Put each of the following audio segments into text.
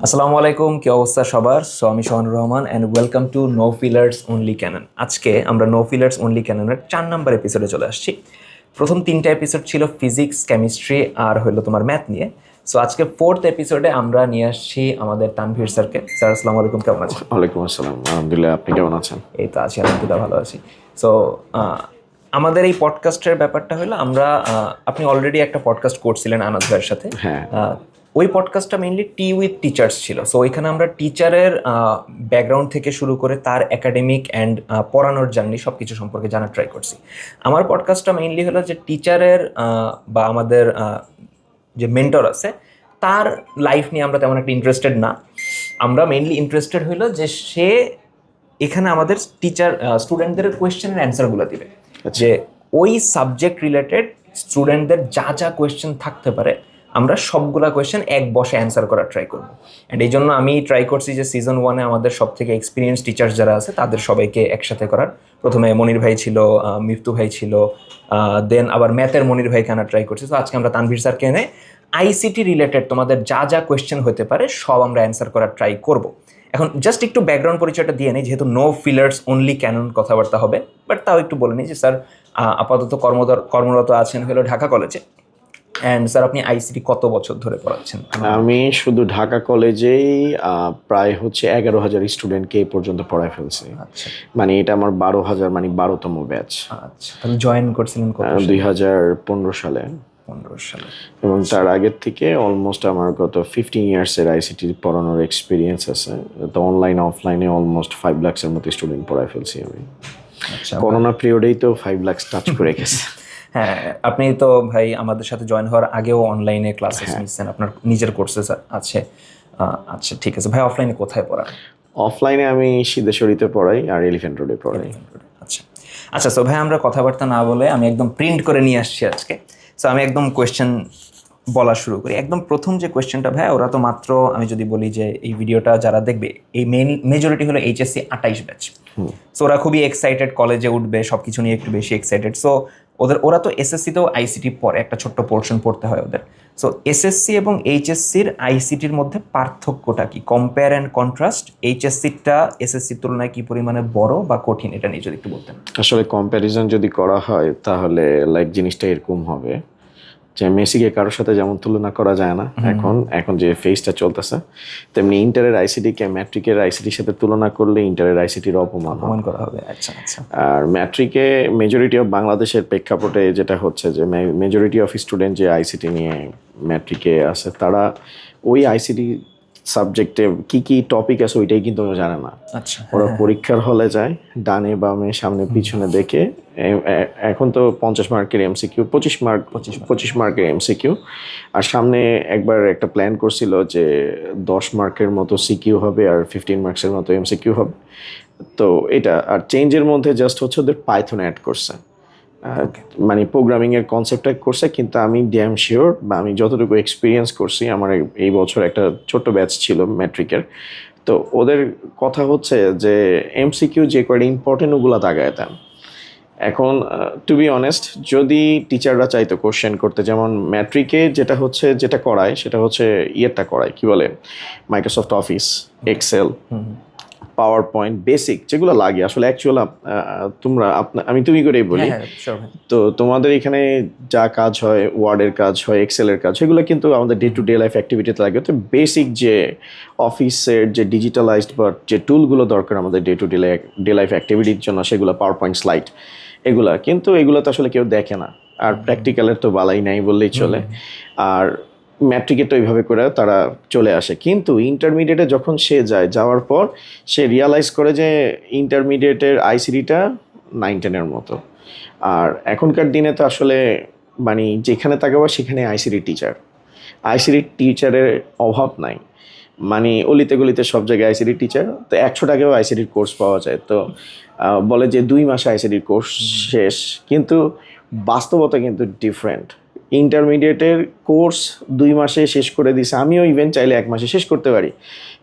আসসালামু আলাইকুম, কি অবস্থা সবার? আমি Shahanur Rahman and welcome to no fillers only canon. আজকে আমরা নো ফিলার্স অনলি ক্যাননের 4 নম্বর এপিসোডে চলে আসছি। প্রথম 3টা এপিসোড ছিল ফিজিক্স, কেমিস্ট্রি আর হলো তোমার ম্যাথ নিয়ে। সো আজকে 4th এপিসোডে আমরা নিয়ে আসছি আমাদের তানভীর স্যারকে। স্যার আসসালামু আলাইকুম, কেমন আছেন? ওয়ালাইকুম আসসালাম, আলহামদুলিল্লাহ। আপনি কেমন আছেন? এই তো আছি, আলহামদুলিল্লাহ ভালো আছি। সো আমাদের এই পডকাস্টের ব্যাপারটা হলো আমরা আপনি অলরেডি একটা পডকাস্ট করছিলেন আনাজ ভাইয়ের সাথে। হ্যাঁ। ওই পডকাস্টটা মেইনলি টি উইথ টিচার্স ছিল। সো ওইখানে আমরা টিচারের ব্যাকগ্রাউন্ড থেকে শুরু করে তার একাডেমিক অ্যান্ড পড়ানোর জার্নি সব কিছু সম্পর্কে জানার ট্রাই করছি। আমার পডকাস্টটা মেইনলি হলো যে টিচারের বা আমাদের যে মেন্টর আছে তার লাইফ নিয়ে আমরা তেমন একটা ইন্টারেস্টেড না। আমরা মেইনলি ইন্টারেস্টেড হইলো যে সে এখানে আমাদের টিচার স্টুডেন্টদের কোয়েশ্চেনের অ্যান্সারগুলো দিবে, যে ওই সাবজেক্ট রিলেটেড স্টুডেন্টদের যা যা কোয়েশ্চেন থাকতে পারে আমরা সবগুলা কোয়েশ্চেন এক বসে অ্যান্সার করার ট্রাই করবো। অ্যান্ড এই জন্য আমি ট্রাই করছি যে সিজন 1-এ আমাদের সব থেকে এক্সপিরিয়েন্স টিচার্স যারা আছে তাদের সবাইকে একসাথে করার। প্রথমে মনির ভাই ছিল, মিফতু ভাই ছিল, দেন আবার ম্যাথের মনির ভাইকে আনার ট্রাই করছি। তো আজকে আমরা তানভীর স্যারকে এনে আইসিটি রিলেটেড তোমাদের যা যা কোয়েশ্চেন হতে পারে সব আমরা অ্যান্সার করার ট্রাই করব। এখন জাস্ট একটু ব্যাকগ্রাউন্ড পরিচয়টা দিয়ে নেই, যেহেতু নো ফিলার্স অনলি ক্যানন কথাবার্তা হবে, বাট তাও একটু বলে নিই যে স্যার আপাতত কর্মরত আছেন হলো ঢাকা কলেজে। অ্যান্ড স্যার আপনি আইসিটি কত বছর ধরে পড়াচ্ছেন? আমি শুধু ঢাকা কলেজেই প্রায় 11,000 স্টুডেন্টকে এই পর্যন্ত পড়ায় ফেলছি। আচ্ছা, মানে এটা আমার 12,000, মানে 12তম ব্যাচ। আচ্ছা, তাহলে জয়েন করছিলেন কত সালে? 2015 সালে। 15 সালে। এবং তার আগের থেকে অলমোস্ট আমার গত 15 ইয়ার্সের আইসিটি পড়ানোর এক্সপিরিয়েন্স আছে। তো অনলাইন অফলাইনে অলমোস্ট 5 লাখের মতো স্টুডেন্ট পড়ায় ফেলছি আমি। আচ্ছা, করোনা পিরিয়ডেই তো 5 লাখ টাচ করে গেছে। হ্যাঁ, আপনি তো ভাই আমাদের সাথে জয়েন হওয়ার আগেও অনলাইনে ক্লাসেস নিচ্ছেন, আপনার নিজের কোর্সেস আছে। আচ্ছা, ঠিক আছে ভাই, অফলাইনে কোথায় পড়ান? অফলাইনে আমি সিদ্ধেশ্বরীতে পড়াই আর এলিফ্যান্ট রোডে পড়াই। আচ্ছা আচ্ছা, সো ভাই আমরা কথাবার্তা না বলে আমি একদম প্রিন্ট করে নিয়ে আসছি আজকে। সো আমি একদম কোয়েশ্চেন বলা শুরু করি। একদম প্রথম যে কোয়েশ্চেনটা ভাই, ওরা তো মাত্র, আমি যদি বলি যে এই ভিডিওটা যারা দেখবে এই মেজরিটি হলো এইচএসসি 28 ব্যাচ। সো ওরা খুবই এক্সাইটেড, কলেজে উঠবে, সব কিছু নিয়ে একটু বেশি এক্সাইটেড। সো ওরা তো এসএসসিতেও আইসিটি পড়ে, একটা ছোট্ট পোর্শন পড়তে হয় ওদের। সো এসএসসি এবং এইচএসসির আইসিটির মধ্যে পার্থক্যটা কি? কম্পেয়ার অ্যান্ড কন্ট্রাস্ট, এইচএসসিটা এসএসসির তুলনায় কি পরিমাণে বড় বা কঠিন, এটা নিয়ে যদি একটু বলতেন। আসলে কম্প্যারিজন যদি করা হয় তাহলে জিনিসটা এরকম হবে যে মেসিকে কারোর সাথে যেমন তুলনা করা যায় না। এখন যে ফেজটা চলতেছে, তেমনি ইন্টারের আইসিটিকে ম্যাট্রিকের আইসিটির সাথে তুলনা করলে ইন্টারের আইসিটির অপমান করা হবে। আচ্ছা আচ্ছা। আর ম্যাট্রিকে মেজরিটি অফ বাংলাদেশের প্রেক্ষাপটে যেটা হচ্ছে যে মেজরিটি অফ স্টুডেন্ট যে আইসিটি নিয়ে ম্যাট্রিকে আছে, তারা ওই আইসিটি সাবজেক্টে কি কি টপিক আছে ওইটাই কিন্তু জানে না। আচ্ছা, ওরা পরীক্ষার হলে যায়, ডানে বামে সামনে পিছনে দেখে। এখন তো 50 মার্কের এমসিকিউ, 25 মার্কের এমসিকিউ, আর সামনে একবার একটা প্ল্যান করছিল যে 10 মার্কের মতো সিকিউ হবে আর 15 মার্কসের মতো এমসিকিউ হবে। তো এটা আর চেঞ্জের মধ্যে জাস্ট হচ্ছে ওদের পাইথন অ্যাড করছে, মানে প্রোগ্রামিং এর কনসেপ্টটা করছে। কিন্তু আমি ড্যাম শিওর, বা আমি যতটুকু এক্সপিরিয়েন্স করছি, আমার এই বছর একটা ছোট্ট ব্যাচ ছিল ম্যাট্রিকের। তো ওদের কথা হচ্ছে যে এমসিকিউ যে কয়টা ইম্পর্টেন্ট ওগুলো দাগায় দেন। এখন টু বি অনেস্ট, যদি টিচাররা চাইতো কোশ্চেন করতে, যেমন ম্যাট্রিকে যেটা করায় সেটা হচ্ছে ইয়েরটা করায়, কি বলে, Microsoft Office, Excel, PowerPoint, basic যেগুলো লাগে আসলে অ্যাকচুয়াল। আমি তুমি করেই বলি। তো তোমাদের এখানে যা কাজ হয়, ওয়ার্ডের কাজ হয়, এক্সেলের কাজ, সেগুলো কিন্তু আমাদের ডে টু ডে লাইফ অ্যাক্টিভিটিতে লাগে। তো বেসিক যে অফিসের যে ডিজিটালাইজড বা যে টুলগুলো দরকার আমাদের ডে টু ডে লাইফ অ্যাক্টিভিটির জন্য, সেগুলো পাওয়ার পয়েন্ট, স্লাইড, এগুলা কিন্তু এগুলো তো আসলে কেউ দেখে না। আর প্র্যাকটিক্যালের তো বালাই নাই বললেই চলে। আর ম্যাট্রিকে তো এইভাবে করে তারা চলে আসে। কিন্তু ইন্টারমিডিয়েটে যখন সে যাওয়ার পর সে রিয়ালাইজ করে যে ইন্টারমিডিয়েটের আইসিটিটা 9-10-এর মতো। আর এখনকার দিনে তো আসলে মানে যেখানে তাকাবো সেখানে আইসিটি টিচারের অভাব নাই। মানে অলিতে গলিতে সব জায়গায় আইসিটি টিচার। তো 100 টাকাও আইসিটির কোর্স পাওয়া যায়। তো বলে যে 2 মাসে আইসিটির কোর্স শেষ, কিন্তু বাস্তবতা কিন্তু ডিফারেন্ট। ইন্টারমিডিয়েটের কোর্স 2 মাসে শেষ করে দিছে, আমিও ইভেন চাইলে 1 মাসে শেষ করতে পারি,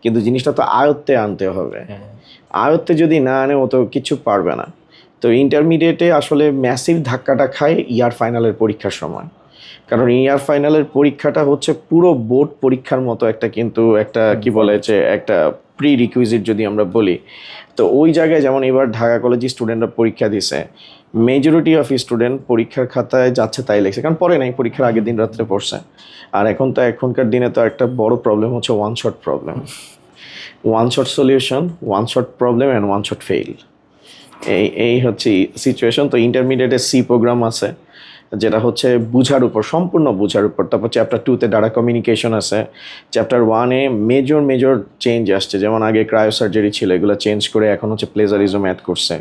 কিন্তু জিনিসটা তো আয়ত্তে আনতে হবে। আয়ত্তে যদি না আনে ও তো কিছু পারবে না। তো ইন্টারমিডিয়েটে আসলে ম্যাসিভ ধাক্কাটা খায় ইয়ার ফাইনালের পরীক্ষার সময়। কারণ ইয়ার ফাইনালের পরীক্ষাটা হচ্ছে পুরো বোর্ড পরীক্ষার মতো একটা, কিন্তু একটা কি বলে যে একটা প্রি রিকুইজিট যদি আমরা বলি। তো ওই জায়গায় যেমন এবার ঢাকা কলেজের স্টুডেন্টরা পরীক্ষা দিছে, মেজরিটি অফ স্টুডেন্ট পরীক্ষার খাতায় যাচ্ছে তাই লিখছে, কারণ পরে নাই, পরীক্ষার আগের দিন রাত্রে পড়ছে। আর এখনকার দিনে তো একটা বড় প্রবলেম হচ্ছে one shot problem, one shot solution, one shot problem and one shot fail. এই হচ্ছে সিচুয়েশন। তো ইন্টারমিডিয়েটের সি প্রোগ্রাম আছে যেটা হচ্ছে বুঝার উপর, সম্পূর্ণ বুঝার উপর। তারপর চ্যাপ্টার 2-তে ডাটা কমিউনিকেশন আছে। চ্যাপ্টার 1-এ মেজর চেঞ্জ আসছে, যেমন আগে ক্রায়োসার্জারি ছিল, এগুলো চেঞ্জ করে এখন হচ্ছে প্লেজারিজম অ্যাড করছে,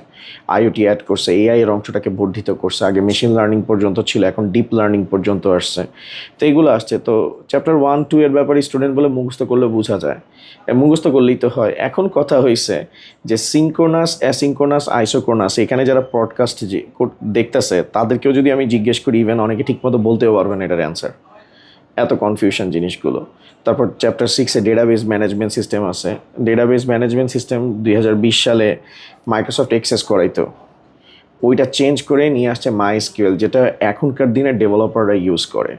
আইওটি অ্যাড করছে, এআই এর অংশটাকে বর্ধিত করছে। আগে মেশিন লার্নিং পর্যন্ত ছিল, এখন ডিপ লার্নিং পর্যন্ত আসছে। তো এইগুলো আসছে। তো চ্যাপ্টার 1-2 এর ব্যাপারে স্টুডেন্ট বলে মুখস্থ করলে বোঝা যায়, মুখস্থ করলেই তো হয়। এখন কথা হয়েছে যে সিনক্রোনাস, অ্যাসিনক্রোনাস, আইসোক্রোনাস, এখানে যারা পডকাস্ট যে দেখতেছে তাদেরকেও যদি আমি জিজ্ঞেস করি, ইভেন অনেকে ঠিকমতো বলতেও পারবেন এটার অ্যান্সার, এত কনফিউশন জিনিসগুলো। তারপর চ্যাপ্টার 6-এ ডেটাবেস ম্যানেজমেন্ট সিস্টেম আছে। ডেটাবেস ম্যানেজমেন্ট সিস্টেম 2020 সালে মাইক্রোসফট এক্সেস করাইতো, ওইটা চেঞ্জ করে নিয়ে আসছে মাইএসকিউএল, যেটা এখনকার দিনে ডেভেলপাররা ইউজ করে।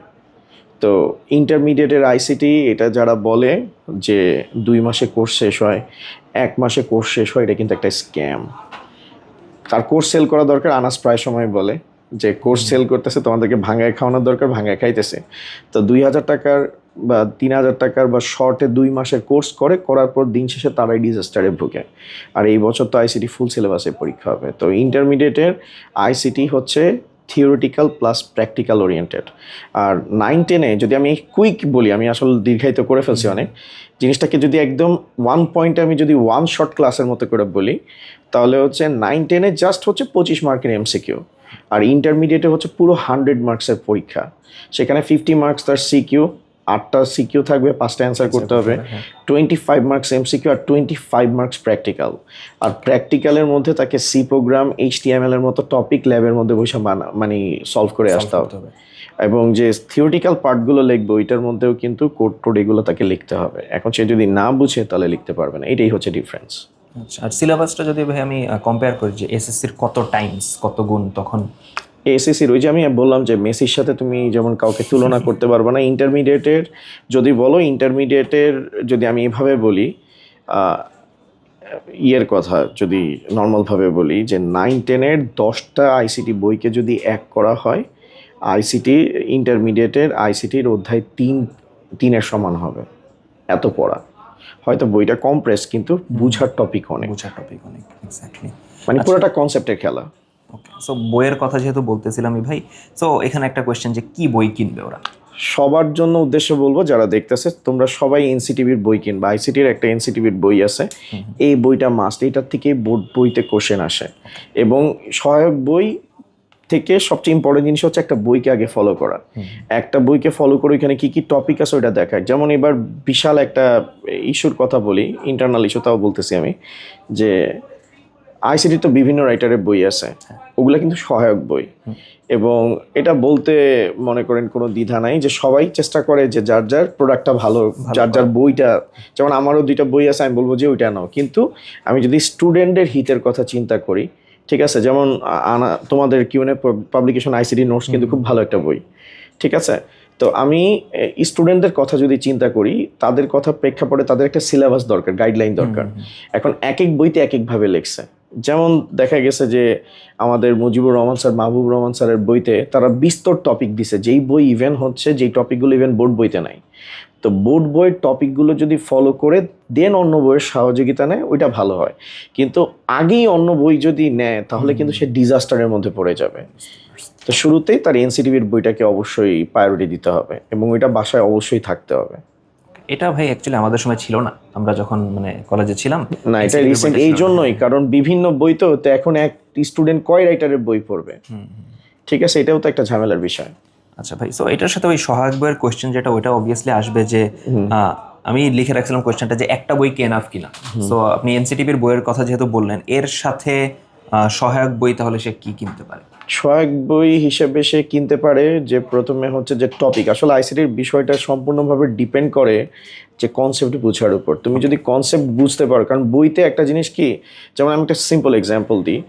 তো ইন্টারমিডিয়েটের আইসিটি, এটা যারা বলে যে 2 মাসে কোর্স শেষ হয়, 1 মাসে কোর্স শেষ হয়, এটা কিন্তু একটা স্ক্যাম। তার কোর্স সেল করা দরকার। আনাস প্রায় সময় বলে যে কোর্স সেল করতেছে, তোমাদেরকে ভাঙায় খাওয়ানোর দরকার, ভাঙায় খাইতেছে। তো 2,000 টাকার বা 3,000 টাকার বা শর্টে 2 মাসের কোর্স করার পর দিন শেষে তারাই ডিজাস্টারে ঢুকে। আর এই বছর তো আইসিটি ফুল সিলেবাসে পরীক্ষা হবে। তো ইন্টারমিডিয়েটের আইসিটি হচ্ছে থিওরিটিক্যাল প্লাস প্র্যাকটিক্যাল ওরিয়েন্টেড। আর 9-10-এ যদি আমি কুইক বলি, আমি আসলে দীর্ঘায়িত করে ফেলছি অনেক জিনিসটাকে, যদি একদম 1 পয়েন্টে আমি যদি 1 শর্ট ক্লাসের মতো করে বলি, তাহলে হচ্ছে 9-10-এ জাস্ট হচ্ছে 25 মার্কের এমসিকিউ, আর ইন্টারমিডিয়েটে হচ্ছে পুরো 100 মার্কসের পরীক্ষা। সেখানে 50 মার্কস তার সিকিউ, 8টা সিকিউ থাকবে, 5টা অ্যান্সার করতে হবে, 25 মার্কস এমসিকিউ আর 25 মার্কস প্র্যাকটিক্যাল। আর প্র্যাকটিক্যালের মধ্যে তাকে সি প্রোগ্রাম, HTML এর মতো টপিক ল্যাবের মধ্যে বসে মানে সলভ করে আসতে হবে। এবং যে থিওরিটিক্যাল পার্টগুলো লিখবে ওইটার মধ্যেও কিন্তু কোড টোড এগুলো তাকে লিখতে হবে। এখন সে যদি না বুঝে তাহলে লিখতে পারবে না, এটাই হচ্ছে ডিফারেন্স। আচ্ছা, আর সিলেবাসটা যদি ভাই আমি কম্পেয়ার করি যে এসএসসির কত টাইমস কত গুণ, তখন এসএসসির ওই যে আমি বললাম যে মেসির সাথে তুমি যেমন কাউকে তুলনা করতে পারবে না। ইন্টারমিডিয়েটের যদি বলো, ইন্টারমিডিয়েটের যদি আমি এভাবে বলি, ইয়ের কথা যদি নর্মালভাবে বলি, যে 9-10-এর 10টা আইসিটি বইকে যদি এক করা হয়, আইসিটি ইন্টারমিডিয়েটের আইসিটির অধ্যায় 3-3-এর সমান হবে, এত পড়া। হয়তো বইটা কমপ্রেস, কিন্তু বুঝার টপিক অনেক, এক্স্যাক্টলি, মানে পুরোটা কনসেপ্টের খেলা। ওকে, সো বইয়ের কথা যেহেতু বলতেছিলাম ভাই, সো এখানে একটা কোয়েশ্চেন, যে কি বই কিনবে ওরা? সবার জন্য উদ্দেশ্য বলবো, যারা দেখতেছে তোমরা সবাই এনসিটিভির বই কিনবা। আইসিটির একটা এনসিটিভির বই আছে, এই বইটা মাস্ট। এটার থেকে বোর্ড বইতে কোশ্চেন আসে, এবং সহায়ক বই থেকে সবচেয়ে ইম্পর্টেন্ট জিনিস হচ্ছে একটা বইকে আগে ফলো করা। একটা বইকে ফলো করে ওইখানে কি কি টপিক আছে ওইটা দেখায়। যেমন এবার বিশাল একটা ইস্যুর কথা বলি, ইন্টারনাল ইস্যু, তাও বলতেছি আমি, যে আইসিটি তো বিভিন্ন রাইটারের বই আছে, ওগুলা কিন্তু সহায়ক বই। এবং এটা বলতে মনে করেন কোনো দ্বিধা নাই, যে সবাই চেষ্টা করে যে যার যার প্রোডাক্টটা ভালো, যার যার বইটা, যেমন আমারও 2টা বই আছে, আমি বলবো যে ওইটা নাও। কিন্তু আমি যদি স্টুডেন্টের হিতের কথা চিন্তা করি, ঠিক আছে, যেমন তোমাদের কিউএনএ পাবলিকেশন আইসিটি নোটস কিন্তু খুব ভালো একটা বই, ঠিক আছে। তো আমি স্টুডেন্টদের কথা যদি চিন্তা করি, তাদের কথা প্রেক্ষাপটে তাদের একটা সিলেবাস দরকার, গাইডলাইন দরকার। এখন এক এক বইতে এক একভাবে লেখছে। যেমন দেখা গেছে যে আমাদের মুজিবুর রহমান স্যার, মাহবুব রহমান স্যারের বইতে তারা বিস্তর টপিক দিছে, যেই বই ইভেন হচ্ছে যেই টপিকগুলো ইভেন বোর্ড বইতে নাই। তো বোর্ড বইয়ের টপিকগুলো যদি ফলো করে দেন অন্য বইয়ের সহযোগিতা নেয়, ওইটা ভালো হয়। কিন্তু আগেই অন্য বই যদি নেয়, তাহলে কিন্তু সে ডিজাস্টারের মধ্যে পড়ে যাবে। তো শুরুতেই তার এনসিটিভির বইটাকে অবশ্যই প্রায়োরিটি দিতে হবে, এবং ওইটা বাসায় অবশ্যই থাকতে হবে। এটা ভাই অ্যাকচুয়ালি আমাদের সময় ছিল না, আমরা যখন মানে কলেজে ছিলাম না, এটা রিসেন্ট এই জন্যই, কারণ বিভিন্ন বই তো এখন এক স্টুডেন্ট কয় রাইটারের বই পড়বে, ঠিক আছে, এটাও তো একটা ঝামেলার বিষয়। আচ্ছা ভাই, সো এটার সাথে ওই সহায়ক বইয়ের কোয়েশ্চেন যেটা, ওইটা অবভিয়াসলি আসবে, যে আমি লিখে রাখছিলাম কোয়েশ্চেনটা, যে একটা বই কি এনাফ কিনা। সো আপনি এনসিটিভির বইয়ের কথা যেহেতু বললেন, এর সাথে সহায়ক বই তাহলে সে কি কিনতে পারে? সহায়ক বই হিসেবে সে কিনতে পারে যে প্রথমে হচ্ছে যে টপিক, আসলে আইসিটির বিষয়টা সম্পূর্ণভাবে ডিপেন্ড করে যে কনসেপ্ট বোঝার উপর। তুমি যদি কনসেপ্ট বুঝতে পারো, কারণ বইতে একটা জিনিস কি, যেমন আমি একটা সিম্পল এক্সাম্পল দিই,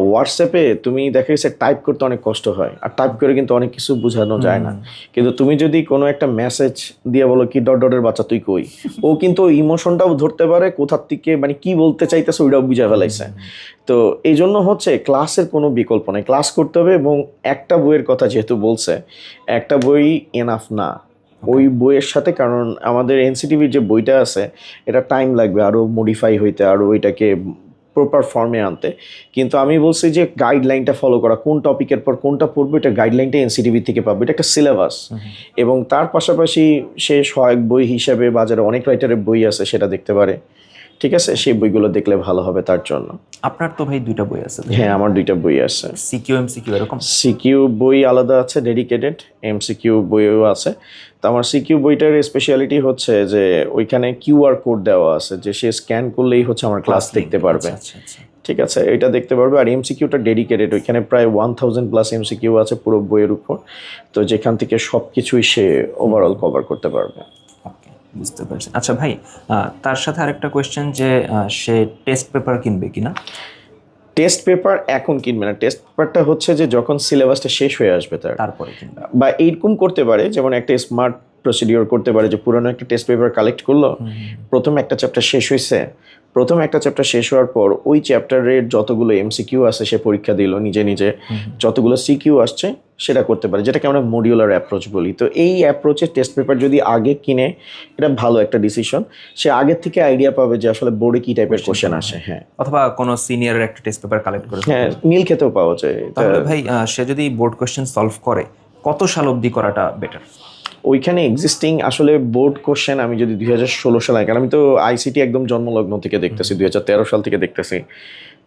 হোয়াটসঅ্যাপে তুমি দেখা গেছে টাইপ করতে অনেক কষ্ট হয়, আর টাইপ করে কিন্তু অনেক কিছু বোঝানো যায় না। কিন্তু তুমি যদি কোনো একটা মেসেজ দিয়ে বলো কি ডট ডটের বাচ্চা তুই কই, ও কিন্তু ইমোশনটাও ধরতে পারে, কোথার থেকে মানে কি বলতে চাইতেছে ওইটাও বুঝা ফেলাইছে। তো এই জন্য হচ্ছে ক্লাসের কোনো বিকল্প নেই, ক্লাস করতে হবে। এবং একটা বইয়ের কথা যেহেতু বলছে, একটা বই এনাফ না ওই বইয়ের সাথে, কারণ আমাদের এনসিটিভির যে বইটা আছে এটা টাইম লাগবে আরও মডিফাই হইতে, আরও ওইটাকে প্রপার ফর্মে আনতে। কিন্তু আমি বলছি যে গাইডলাইনটা ফলো করা, কোন টপিকের পর কোনটা পড়বো, এটা গাইডলাইনটা এনসিটিভি থেকে পাবো, এটা একটা সিলেবাস। এবং তার পাশাপাশি সে সহায়ক বই হিসেবে বাজারে অনেক রাইটারের বই আছে, সেটা দেখতে পারে। ঠিক আছে, সেই বইগুলো দেখলে ভালো হবে তার জন্য। আপনার তো ভাই 2টা বই আছে। হ্যাঁ, আমার 2টা বই আছে। সিকিউ এমসিকিউ এরকম? সিকিউ বই আলাদা আছে ডেডিকেটেড, এমসিকিউ বইও আছে। তো আমার সিকিউ বইটার স্পেশালিটি হচ্ছে যে ওইখানে কিউআর কোড দেওয়া আছে, যে সে স্ক্যান করলেই হচ্ছে আমার ক্লাস দেখতে পারবে। ঠিক আছে, এটা দেখতে পারবে। আর এমসিকিউটা ডেডিকেটেড, ওইখানে প্রায় 1000+ এমসিকিউ আছে পুরো বইয়ের উপর, তো যেখান থেকে সব কিছুই সে ওভারঅল কভার করতে পারবে। বুঝতে পারছি। আচ্ছা ভাই, তার সাথে আরেকটা কোয়েশ্চেন যে সে টেস্ট পেপার কিনবে কিনা? টেস্ট পেপার এখন কিনবে না, টেস্ট পেপারটা হচ্ছে যে যখন সিলেবাসটা শেষ হয়ে আসবে তারপরে কিনবে। বা এইরকম করতে পারে, যেমন একটা স্মার্ট প্রসিডিওর করতে পারে যে পুরনো একটা টেস্ট পেপার কালেক্ট করলো, প্রথম একটা চ্যাপ্টার শেষ হয়েছে, প্রথম একটা চ্যাপ্টার শেষ হওয়ার পর ওই চ্যাপ্টারের যতগুলো এমসিকিউ আছে সে পরীক্ষা দিল নিজে নিজে, যতগুলো সিকিউ আসছে সেটা করতে পারে, যেটাকে আমরা মডিউলার অ্যাপ্রোচ বলি। তো এই অ্যাপ্রোচে টেস্ট পেপার যদি আগে কিনে, এটা ভালো একটা ডিসিশন। সে আগের থেকে আইডিয়া পাবে যে আসলে বোর্ডে কি টাইপের কোশ্চেন আসে। হ্যাঁ, অথবা কোনো সিনিয়রের একটা টেস্ট পেপার কালেক্ট করে। হ্যাঁ, মিল খেতেও পাওয়া যায়। তাহলে ভাই সে যদি বোর্ড কোশ্চেন সলভ করে, কত সাল অবধি করাটা বেটার? ওইখানে এক্সিস্টিং আসলে বোর্ড কোশ্চেন আমি যদি 2016 সালে, কারণ আমি তো আইসিটি একদম জন্মলগ্ন থেকে দেখতেছি, 2013 সাল থেকে দেখতেছি,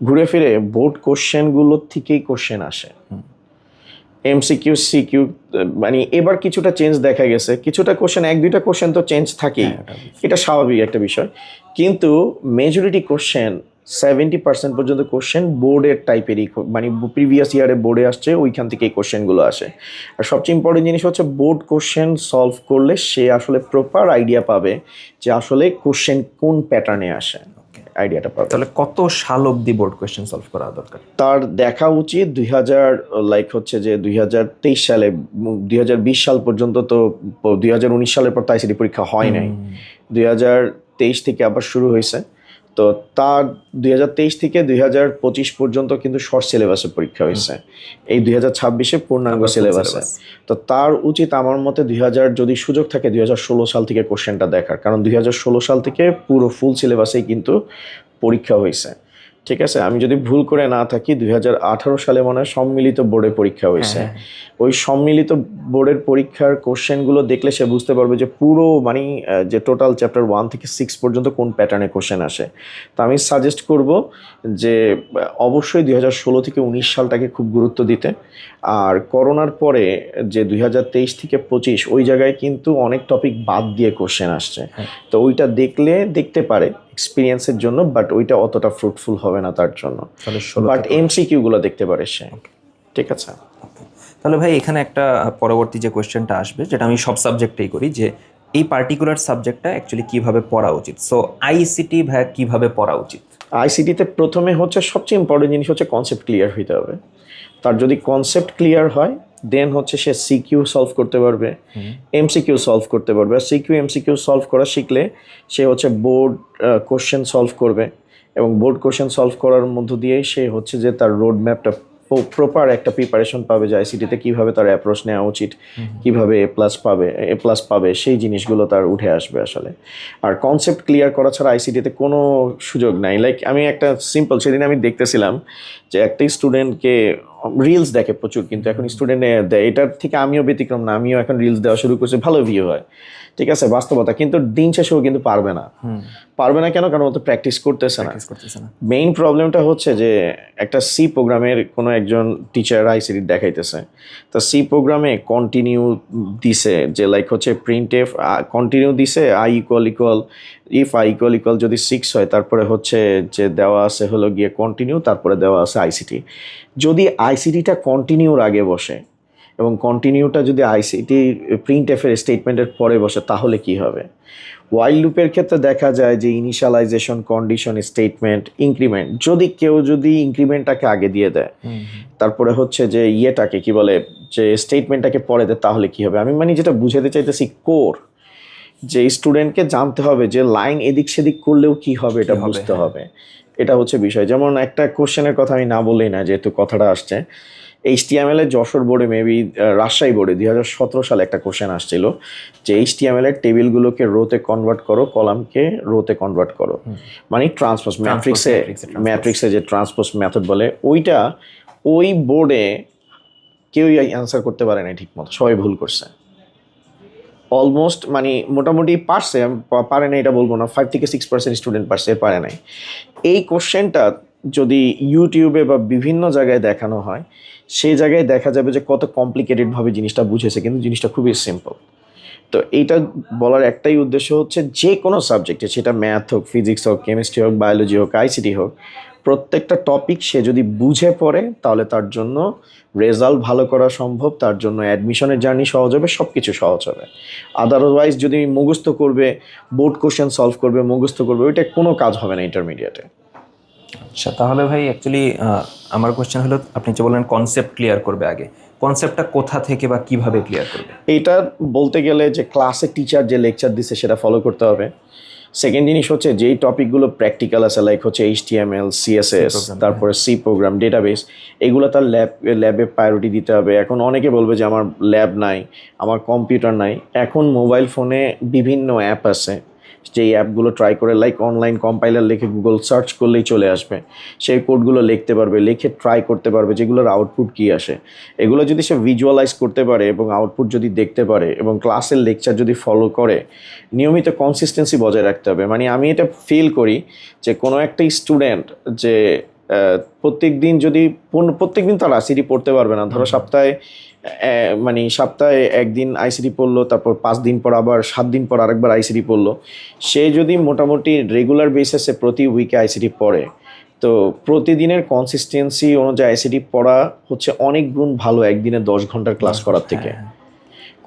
ঘুরে ফিরে বোর্ড কোশ্চেনগুলোর থেকেই কোশ্চেন আসে। এমসিকিউ সিকিউ মানে এবার কিছুটা চেঞ্জ দেখা গেছে, কিছুটা কোশ্চেন, 1-2টা কোশ্চেন তো চেঞ্জ থাকেই, এটা স্বাভাবিক একটা বিষয়। কিন্তু মেজরিটি কোশ্চেন 70% পর্যন্ত কোশ্চেন বোর্ডের টাইপেরই, মানে প্রিভিয়াস ইয়ারে বোর্ডে আসছে ওইখান থেকে এই কোশ্চেনগুলো আসে। আর সবচেয়ে ইম্পর্টেন্ট জিনিস হচ্ছে বোর্ড কোশ্চেন সলভ করলে সে আসলে প্রপার আইডিয়া পাবে যে আসলে কোশ্চেন কোন প্যাটার্নে আসে, আইডিয়াটা পাবে। তাহলে কত সাল অবধি বোর্ড কোশ্চেন সলভ করা দরকার? তার দেখা উচিত 2023 সালে, 2020 সাল পর্যন্ত তো, 2019 সালের পর তো আইসিটি পরীক্ষা হয় নাই, 2023 থেকে আবার শুরু হয়েছে। তো তার 2023 থেকে 2025 পর্যন্ত কিন্তু শর্ট সিলেবাসে পরীক্ষা হয়েছে, এই 2026-এ পূর্ণাঙ্গ সিলেবাসে। তো তার উচিত আমার মতে 2000 যদি সুযোগ থাকে 2016 সাল থেকে কোশ্চেনটা দেখার, কারণ 2016 সাল থেকে পুরো ফুল সিলেবাসেই কিন্তু পরীক্ষা হয়েছে। ঠিক আছে, আমি যদি ভুল করে না থাকি 2018 সালে মনে হয় সম্মিলিত বোর্ডে পরীক্ষা হয়েছে। ওই সম্মিলিত বোর্ডের পরীক্ষার কোশ্চেনগুলো দেখলে সে বুঝতে পারবে যে পুরো মানে যে টোটাল চ্যাপ্টার 1 থেকে 6 পর্যন্ত কোন প্যাটার্নে কোশ্চেন আসে। তো আমি সাজেস্ট করব যে অবশ্যই 2016 থেকে 19 সালটাকে খুব গুরুত্ব দিতে। আর করোনার পরে যে 2023 থেকে 25 ওই জায়গায় কিন্তু অনেক টপিক বাদ দিয়ে কোশ্চেন আসছে, তো ওইটা দেখতে পারে এক্সপিরিয়েন্সের জন্য, বাট ওইটা অতটা ফ্রুটফুল হবে না তার জন্য। বাট এমসিকিউ গুলো দেখতে পারে সে। ঠিক আছে, তাহলে ভাই এখানে একটা পরবর্তী যে কোয়েশ্চেনটা আসবে, যেটা আমি সব সাবজেক্টেই করি, যে এই পার্টিকুলার সাবজেক্টটা অ্যাকচুয়ালি কিভাবে পড়া উচিত। সো আইসিটি ভাই কিভাবে পড়া উচিত? আইসিটিতে প্রথমে হচ্ছে সবচেয়ে ইম্পর্টেন্ট জিনিস হচ্ছে কনসেপ্ট ক্লিয়ার হইতে হবে। তার যদি কনসেপ্ট ক্লিয়ার হয় দেন হচ্ছে সে সিকিউ সলভ করতে পারবে, এমসিকিউ সলভ করতে পারবে। আর সিকিউ এমসিকিউ সলভ করা শিখলে সে হচ্ছে বোর্ড কোশ্চেন সলভ করবে, এবং বোর্ড কোশ্চেন সলভ করার মধ্য দিয়েই সে হচ্ছে যে তার রোড ম্যাপটা প্রপার একটা প্রিপারেশন পাবে যে আইসিটিতে কীভাবে তার অ্যাপ্রোচ নেওয়া উচিত, কীভাবে এ প্লাস পাবে, সেই জিনিসগুলো তার উঠে আসবে আসলে। আর কনসেপ্ট ক্লিয়ার করা ছাড়া আইসিটিতে কোনো সুযোগ নাই। লাইক আমি একটা সিম্পল, সেদিন আমি দেখতেছিলাম যে একটা স্টুডেন্টকে রিলস দেখে প্রচুর, কিন্তু এখন স্টুডেন্ট দেয়, এটার থেকে আমিও ব্যতিক্রম না, আমিও এখন রিলস দেওয়া শুরু করছি, ভালো ভিউ হয়। ঠিক আছে, বাস্তবতা। কিন্তু দিন শেষেও কিন্তু পারবে না। কেন? কারণ ও তো প্র্যাকটিস করতেছে না। মেইন প্রবলেমটা হচ্ছে যে একটা সি প্রোগ্রামের কোনো একজন টিচার আইসিটি দেখাইতেছে, তো সি প্রোগ্রামে কন্টিনিউ দিছে, যে লাইক হচ্ছে প্রিন্ট এফ কন্টিনিউ দিছে, I equal if I equal যদি 6 হয়, তারপরে হচ্ছে যে দেওয়া আছে হলো গিয়ে কন্টিনিউ, তারপরে দেওয়া আছে আইসিটি। যদি আইসিটিটা কন্টিনিউর আগে বসে এবং কন্টিনিউটা যদি আইসিটি প্রিন্ট এফের স্টেটমেন্টের পরে বসে, তাহলে কি হবে? ওয়াইল লুপের ক্ষেত্রে দেখা যায় যে ইনিশিয়ালাইজেশন, কন্ডিশন, স্টেটমেন্ট, ইনক্রিমেন্ট, যদি ইনক্রিমেন্টটাকে আগে দিয়ে দেয়, তারপরে হচ্ছে যে ইয়েটাকে কি বলে, যে স্টেটমেন্টটাকে পরে দেয়, তাহলে কি হবে? আমি মানে যেটা বুঝাতে চাইতেছি, কোর যে স্টুডেন্টকে জানতে হবে যে লাইন এদিক সেদিক করলেও কি হবে, এটা বুঝতে হবে। এটা হচ্ছে বিষয়। যেমন একটা কোশ্চেনের কথা আমি না বললেই না, যেহেতু কথাটা আসছে, HTML এর যশোর বোর্ডে, মেবি রাজশাহী বোর্ডে 2017 সালে একটা কোশ্চেন আসছিল যে HTML এর টেবিলগুলোকে রোতে কনভার্ট করো, কলামকে রোতে কনভার্ট করো, মানে ট্রান্সপোজ ম্যাট্রিক্সে যে ট্রান্সপোজ মেথড বলে, ওই বোর্ডে কেউই অ্যান্সার করতে পারে না ঠিক মতো, সবাই ভুল করছে। অলমোস্ট মানে মোটামুটি পারে না এটা বলবো না, 5-6% স্টুডেন্ট পারছে, পারে নাই। এই কোশ্চেনটা যদি ইউটিউবে বা বিভিন্ন জায়গায় দেখানো হয়, সেই জায়গায় দেখা যাবে যে কত কমপ্লিকেটেডভাবে জিনিসটা বুঝেছে, কিন্তু জিনিসটা খুবই সিম্পল। তো এইটা বলার একটাই উদ্দেশ্য হচ্ছে, যে কোনো সাবজেক্টে, সেটা ম্যাথ হোক, ফিজিক্স হোক, কেমিস্ট্রি হোক, বায়োলজি হোক, আইসিটি হোক, প্রত্যেকটা টপিক সে যদি বুঝে পড়ে, তাহলে তার জন্য রেজাল্ট ভালো করা সম্ভব, তার জন্য অ্যাডমিশনের জার্নি সহজ হবে, সব কিছু সহজ হবে। আদারওয়াইজ যদি মুখস্থ করবে, বোর্ড কোশ্চেন সলভ করবে, মুখস্থ করবে, ওইটা কোনো কাজ হবে না ইন্টারমিডিয়েটে। আচ্ছা, তাহলে ভাই অ্যাকচুয়ালি আমার কোশ্চেন হলো, আপনি যে বললেন কনসেপ্ট ক্লিয়ার করবে আগে, কনসেপ্টটা কোথা থেকে বা কিভাবে ক্লিয়ার করবে? এইটা বলতে গেলে যে ক্লাসে টিচার যে লেকচার দিচ্ছে সেটা ফলো করতে হবে। সেকেন্ড জিনিস হচ্ছে, যেই টপিকগুলো প্র্যাকটিক্যাল আছে, লাইক হচ্ছে HTML, CSS, তারপরে সি প্রোগ্রাম, ডেটাবেস, এগুলো তার ল্যাবে প্রায়োরিটি দিতে হবে। এখন অনেকে বলবে যে আমার ল্যাব নাই, আমার কম্পিউটার নাই। এখন মোবাইল ফোনে বিভিন্ন অ্যাপ আছে, যেই অ্যাপগুলো ট্রাই করে, লাইক অনলাইন কম্পাইলার লিখে গুগল সার্চ করলেই চলে আসবে, সেই কোডগুলো লিখতে পারবে, লিখে ট্রাই করতে পারবে যেগুলোর আউটপুট কী আসে। এগুলো যদি সে ভিজুয়ালাইজ করতে পারে এবং আউটপুট যদি দেখতে পারে এবং ক্লাসের লেকচার যদি ফলো করে, নিয়মিত কনসিস্টেন্সি বজায় রাখতে হবে। মানে আমি এটা ফিল করি যে কোনো একটা স্টুডেন্ট যে প্রত্যেক দিন তার আইসিটি পড়তে পারবে না। ধরো সপ্তাহে একদিন আইসিটি পড়লো, তারপর 5 দিন পর আবার 7 দিন পর আরেকবার আইসিটি পড়লো। সে যদি মোটামুটি রেগুলার বেসিসে প্রতি উইকে আইসিটি পড়ে, তো প্রতিদিনের কনসিস্টেন্সি অনুযায়ী আইসিটি পড়া হচ্ছে অনেক গুণ ভালো একদিনে 10 ঘন্টার ক্লাস করার থেকে।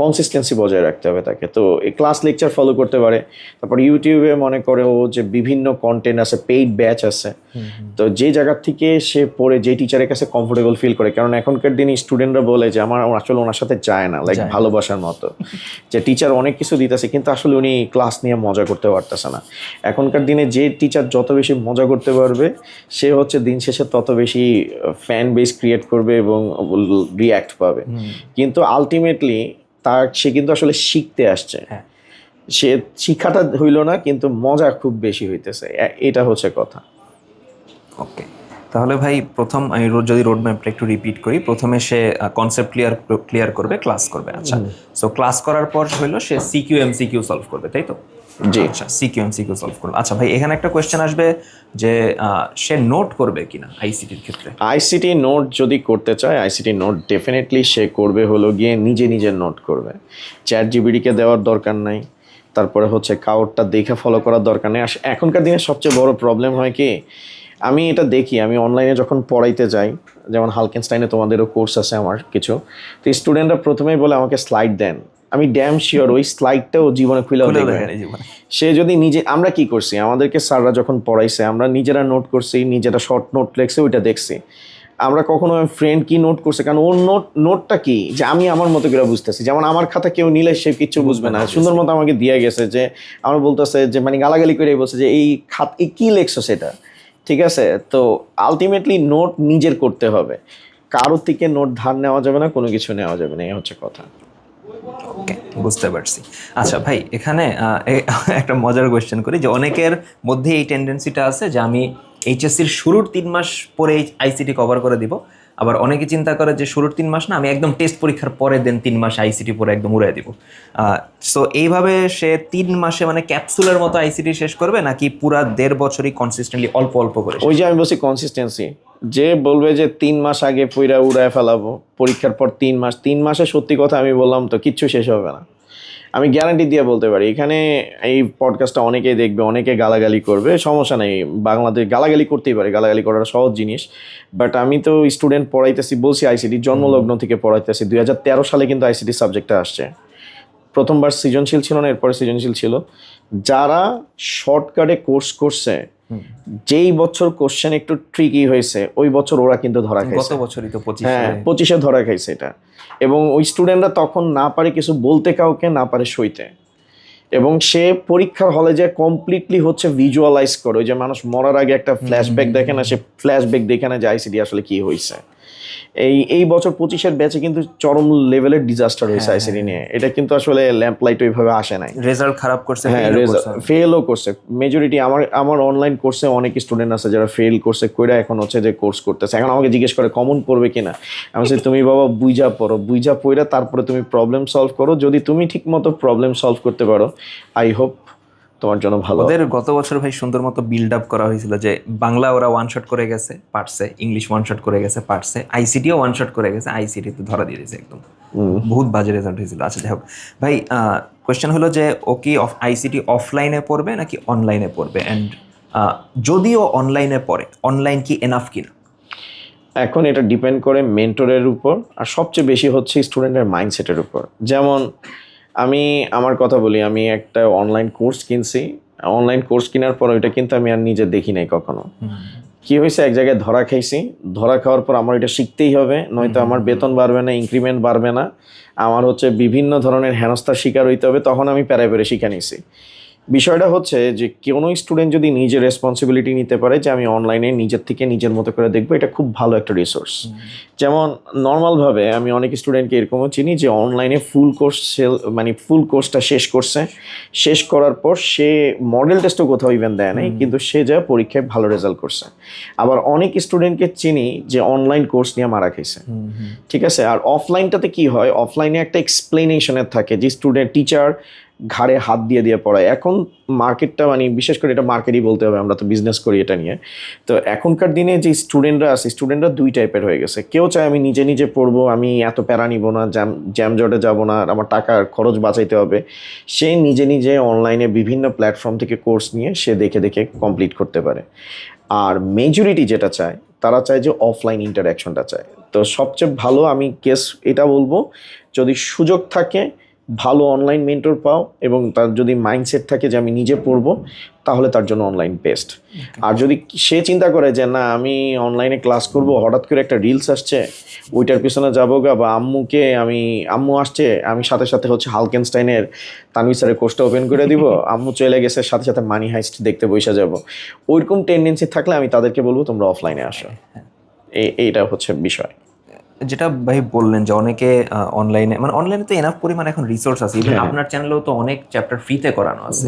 কনসিস্টেন্সি বজায় রাখতে হবে তাকে। তো এই ক্লাস লেকচার ফলো করতে পারে। তারপর ইউটিউবে মনে করে ও যে বিভিন্ন কন্টেন্ট আছে, পেইড ব্যাচ আছে, তো যে জায়গার থেকে সে পড়ে, যে টিচারের কাছে কমফোর্টেবল ফিল করে। কারণ এখনকার দিনে স্টুডেন্টরা বলে যে আমার আসলে ওনার সাথে যায় না, লাইক ভালোবাসার মতো, যে টিচার অনেক কিছু দিতেছে কিন্তু আসলে উনি ক্লাস নিয়ে মজা করতে পারতেছে না। এখনকার দিনে যে টিচার যত বেশি মজা করতে পারবে, সে হচ্ছে দিন শেষে তত বেশি ফ্যান বেস ক্রিয়েট করবে এবং রিয়্যাক্ট পাবে। কিন্তু আলটিমেটলি সে কিন্তু আসলে শিখতে আসছে, সে শিক্ষাটা হইল না, কিন্তু মজা খুব বেশি হইতেছে, এটা হচ্ছে কথা। ওকে, তাহলে ভাই প্রথম আমি যদি রোড ম্যাপটা একটু রিপিট করি, প্রথমে সে কনসেপ্ট ক্লিয়ার করবে, ক্লাস করবে। আচ্ছা, সো ক্লাস করার পর হইলো সে সিকিউ এমসিকিউ সলভ করবে, তাই তো? জি, আচ্ছা, সিকিউ এমসিকিউ সলভ করবে। আচ্ছা ভাই, এখানে একটা কোয়েশ্চেন আসবে যে সে নোট করবে কিনা আইসিটির ক্ষেত্রে? আইসিটি নোট যদি করতে চায়, আইসিটি নোট ডেফিনেটলি সে করবে হলো গিয়ে নিজে নোট করবে। চ্যাট জিপিটিকে দেওয়ার দরকার নাই, তারপরে হচ্ছে কাউরটা দেখে ফলো করার দরকার নেই। এখনকার দিনে সবচেয়ে বড় প্রবলেম হয় কি, আমি এটা দেখি, আমি অনলাইনে যখন পড়াইতে যাই, যেমন হালকেনস্টাইনে তোমাদেরও কোর্স আছে আমার কিছু, তো স্টুডেন্টরা প্রথমেই বলে আমাকে স্লাইড দেন। আমি ড্যাম শিওর ওই স্লাইডটাও জীবনে খুলেও দেখবে। সে যদি আমরা কি করছি, আমাদেরকে স্যাররা যখন পড়াইছে, আমরা নিজেরা নোট করছি, নিজেরা শর্ট নোট লেখছে, ওইটা দেখছি। আমরা কখনো ফ্রেন্ড কি নোট করছে, কারণ ওর নোটটা কি, যে আমি আমার মতো করে বুঝতেছি। যেমন আমার খাতা কেউ নিলে সে কিচ্ছু বুঝবে না, সুন্দর মতো আমাকে দিয়ে গেছে, যে আমার বলতেছে যে মানে গালাগালি করে বলছে যে এই কি লেখছো সেটা, ঠিক আছে? তো আলটিমেটলি নোট নিজের করতে হবে, কারোর থেকে নোট ধার নেওয়া যাবে না, কোনো কিছু নেওয়া যাবে না, এই হচ্ছে কথা। ওকে, বুঝতে পারছি। আচ্ছা ভাই, এখানে একটা মজার কোয়েশ্চেন করি, যে অনেকের মধ্যে এই টেন্ডেন্সিটা আছে যে আমি এইচএসসির শুরুর 3 মাস পরে আইসিটি কভার করে দিব, আবার অনেকে চিন্তা করে যে শুরুর 3 মাস না, আমি একদম টেস্ট পরীক্ষার পরে দেন 3 মাস আইসিটি পরে একদম উড়াই দিব। সো এইভাবে সে 3 মাসে মানে ক্যাপসুলের মতো আইসিটি শেষ করবে, নাকি পুরা 1.5 বছরই কনসিস্টেন্টলি অল্প অল্প করে? ওই যে আমি বলছি কনসিস্টেন্সি, যে বলবে যে 3 মাস আগে পুরা উড়ায় ফেলাবো, পরীক্ষার পর 3 মাসে সত্যি কথা আমি বললাম তো কিচ্ছু শেষ হবে না। আমি গ্যারান্টি দিয়ে বলতে পারি। এখানে এই পডকাস্টটা অনেকেই দেখবে, অনেকে গালাগালি করবে, সমস্যা নেই, বাংলাদেশ গালাগালি করতেই পারে, গালাগালি করাটা সহজ জিনিস। বাট আমি তো স্টুডেন্ট পড়াইতেছি, বলছি আইসিটি জন্মলগ্ন থেকে পড়াইতেছি। 2013 সালে কিন্তু আইসিটি সাবজেক্টটা আসছে। প্রথমবার সৃজনশীল ছিল না, এরপরে সৃজনশীল ছিল। যারা শর্টকাটে কোর্স করছে, যেই বছর কোশ্চেন একটু ট্রিকি হয়েছে ওই বছর ওরা কিন্তু ধরা খাইছে। গত বছরই তো 25। হ্যাঁ, 25-এ ধরা খাইছে এটা। এবং ওই স্টুডেন্টরা তখন না পারে কিছু বলতে, কাউকে না পারে সইতে, এবং সে পরীক্ষার হলে যে কমপ্লিটলি হচ্ছে ভিজুয়ালাইজ করে। ওই যে মানুষ মরার আগে একটা ফ্ল্যাশব্যাক দেখে না, সে ফ্ল্যাশব্যাক দেখে না যে আইসিডি আসলে কি হয়েছে। এই বছর 25-এর ব্যাচে কিন্তু চরম লেভেলের ডিজাস্টার হয়েছে আইসিডি নিয়ে। এটা কিন্তু আসলে ল্যাম্প লাইট ওইভাবে আসে নাই, রেজাল্ট খারাপ করছে, হ্যাঁ ফেলও করছে মেজরিটি। আমার অনলাইন কোর্সে অনেক স্টুডেন্ট আছে যারা ফেল করছে, কইরা এখন হচ্ছে যে কোর্স করতেছে। এখন আমাকে জিজ্ঞেস করে কমন পড়বে কিনা, আমি বলছি তুমি বাবা বুঝা পড়ো, বুঝা পড়া তারপরে তুমি প্রবলেম সলভ করো। যদি তুমি ঠিক মতো প্রবলেম সলভ করতে পারো, আই হোপ তোমার জন্য ভালো। ওদের গত বছর ভাই সুন্দর মতো বিল্ড আপ করা হয়েছিল যে বাংলা ওরা ওয়ান শট করে গেছে, পারছে, ইংলিশ ওয়ান শট করে গেছে, পারছে, আইসিটিও ওয়ান শট করে গেছে, আইসিটি তো ধরা দিয়ে দিয়েছে একদম, বহুত বাজে রেজাল্ট হয়েছিল। আচ্ছা যাই হোক ভাই, কোয়েশ্চেন হলো যে ও কি আইসিটি অফলাইনে পড়বে নাকি অনলাইনে পড়বে, অ্যান্ড যদিও অনলাইনে পড়ে, অনলাইন কি এনাফ কিনা? এখন এটা ডিপেন্ড করে মেন্টরের উপর, আর সবচেয়ে বেশি হচ্ছে স্টুডেন্টের মাইন্ডসেটের উপর। যেমন আমি আমার কথা বলি, আমি একটা অনলাইন কোর্স কিনছি। অনলাইন কোর্স কেনার পর ওইটা কিন্তু আমি আর নিজে দেখি নাই কখনো। কি হয়েছে, এক জায়গায় ধরা খাইছি, ধরা খাওয়ার পর আমার এটা শিখতেই হবে, নয়তো আমার বেতন বাড়বে না, ইনক্রিমেন্ট বাড়বে না, আমার হচ্ছে বিভিন্ন ধরনের হেনস্থার শিকার হইতে হবে। তখন আমি প্যারায় প্যারে শিখে নিছি। বিষয়টা হচ্ছে যে কোনো স্টুডেন্ট যদি নিজের রেসপন্সিবিলিটি নিতে পারে যে আমি অনলাইনে নিজের থেকে নিজের মতো করে দেখবো, এটা খুব ভালো একটা রিসোর্স। যেমন নর্মালভাবে আমি অনেক স্টুডেন্টকে এরকমও চিনি যে অনলাইনে ফুল কোর্সটা শেষ করছে, শেষ করার পর সে মডেল টেস্টও কোথাও ইভেন দেয় নাই, কিন্তু সে যা পরীক্ষায় ভালো রেজাল্ট করছে। আবার অনেক স্টুডেন্টকে চিনি যে অনলাইন কোর্স নিয়ে মারা খাইছে। ঠিক আছে, আর অফলাইনটাতে কি হয়, অফলাইনে একটা এক্সপ্লেনেশনের থাকে যে স্টুডেন্ট টিচার ঘাড়ে হাত দিয়ে দিয়ে পড়ায়। এখন মার্কেটটা বিশেষ করে এটা মার্কেটই বলতে হবে, আমরা তো বিজনেস করি এটা নিয়ে। তো এখনকার দিনে যে স্টুডেন্টরা আছে, স্টুডেন্টরা দুই টাইপের হয়ে গেছে। কেউ চায় আমি নিজে নিজে পড়বো, আমি এত প্যারা নিব না, জ্যামজটে যাব না, আমার টাকার খরচ বাঁচাইতে হবে। সে নিজে নিজে অনলাইনে বিভিন্ন প্ল্যাটফর্ম থেকে কোর্স নিয়ে সে দেখে দেখে কমপ্লিট করতে পারে। আর মেজরিটি যেটা চায়, তারা চায় যে অফলাইন ইন্টারাকশনটা চায়। তো সবচেয়ে ভালো আমি কেস এটা বলবো, যদি সুযোগ থাকে ভালো অনলাইন মেন্টর পাও এবং তার যদি মাইন্ডসেট থাকে যে আমি নিজে পড়বো, তাহলে তার জন্য অনলাইন বেস্ট। আর যদি সে চিন্তা করে যে না আমি অনলাইনে ক্লাস করব, হঠাৎ করে একটা রিলস আসছে ওইটার পিছনে যাবো গা, বা আম্মু আসছে, আমি সাথে সাথে হচ্ছে হালকেনস্টাইনের তানভীর স্যারের কোর্সটা ওপেন করে দিব, আম্মু চলে গেছে সাথে সাথে মানি হাইস্ট দেখতে বসে যাব, ওইরকম টেন্ডেন্সি থাকলে আমি তাদেরকে বলবো তোমরা অফলাইনে আসো। এইটা হচ্ছে বিষয়। যেটা ভাই বললেন যে অনেকে অনলাইনে, অনলাইনে তো এনাফ পরিমাণ এখন রিসোর্স আছে, ইভেন আপনার চ্যানেলেও তো অনেক চ্যাপ্টার ফ্রিতে করানো আছে।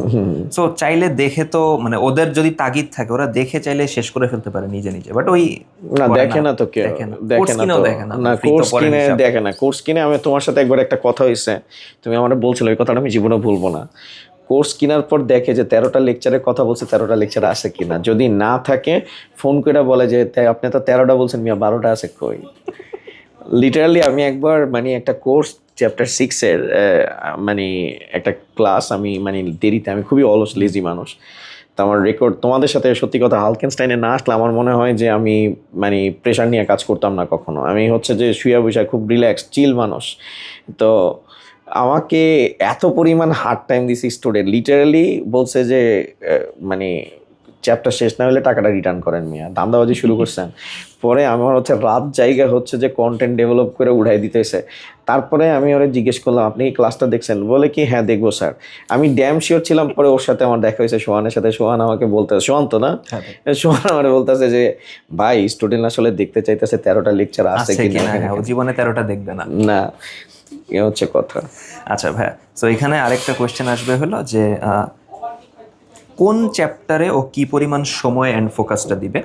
সো চাইলে দেখে তো ওদের যদি তাগিদ থাকে ওরা দেখে চাইলে শেষ করে ফেলতে পারে নিজে নিজে, বাট ওই না দেখে না তো কেউ, দেখে না কোর্স কিনে দেখে না। কোর্স কিনে আমি তোমার সাথে একবার একটা কথা হয়েছে, তুমি আমার বলছিলে, ওই কথাটা আমি জীবনে ভুলবো না। কোর্স কেনার পর দেখে যে 13টা লেকচারের কথা বলছে, 13টা লেকচার আছে কিনা, যদি না থাকে ফোন করে বলে যে আপনি তো 13টা বলছেন মিয়া, 12টা আছে কই। লিটারালি আমি একবার একটা কোর্স চ্যাপ্টার 6-এর একটা ক্লাস আমি দেরিতে, আমি খুবই অলস লেজি মানুষ, তো আমার রেকর্ড তোমাদের সাথে সত্যি কথা হালকেনস্টাইনে না আসলে আমার মনে হয় যে আমি প্রেশার নিয়ে কাজ করতাম না কখনো। আমি হচ্ছে যে শুয়ে বসে খুব রিল্যাক্স চিল মানুষ। তো আমাকে এত পরিমাণ হার্ড টাইম দিছি স্টুডেন্ট, লিটারালি বলছে যে চ্যাপ্টার শেষ না হলে টাকাটা রিটার্ন করেন মিয়া, দান্দাবাজি শুরু করছেন। পরে আমার হচ্ছে রাত জায়গা হচ্ছে যে কন্টেন্ট ডেভেলপ করে উঠাই দিতেছে। তারপরে আমি ওরা জিজ্ঞেস করলাম আপনি কি ক্লাসটা দেখছেন, বলে কি হ্যাঁ দেখবো স্যার। আমি ড্যাম শিওর ছিলাম। পরে ওর সাথে আমার দেখা হয়েছে সোহানের সাথে, সোহান আমাকে বলতেছে, সোহান তো না, সোহান আমার বলতেছে যে ভাই স্টুডেন্ট আসলে দেখতে চাইতেছে 13টা লেকচার আছে কিনা, জীবনে 13টা দেখবে না, না এ হচ্ছে কথা। আচ্ছা ভাইয়া, তো এখানে আরেকটা কোয়েশ্চেন আসবে হলো যে কোন চ্যাপ্টারে ও কি পরিমাণ সময় অ্যান্ড ফোকাসটা দিবে,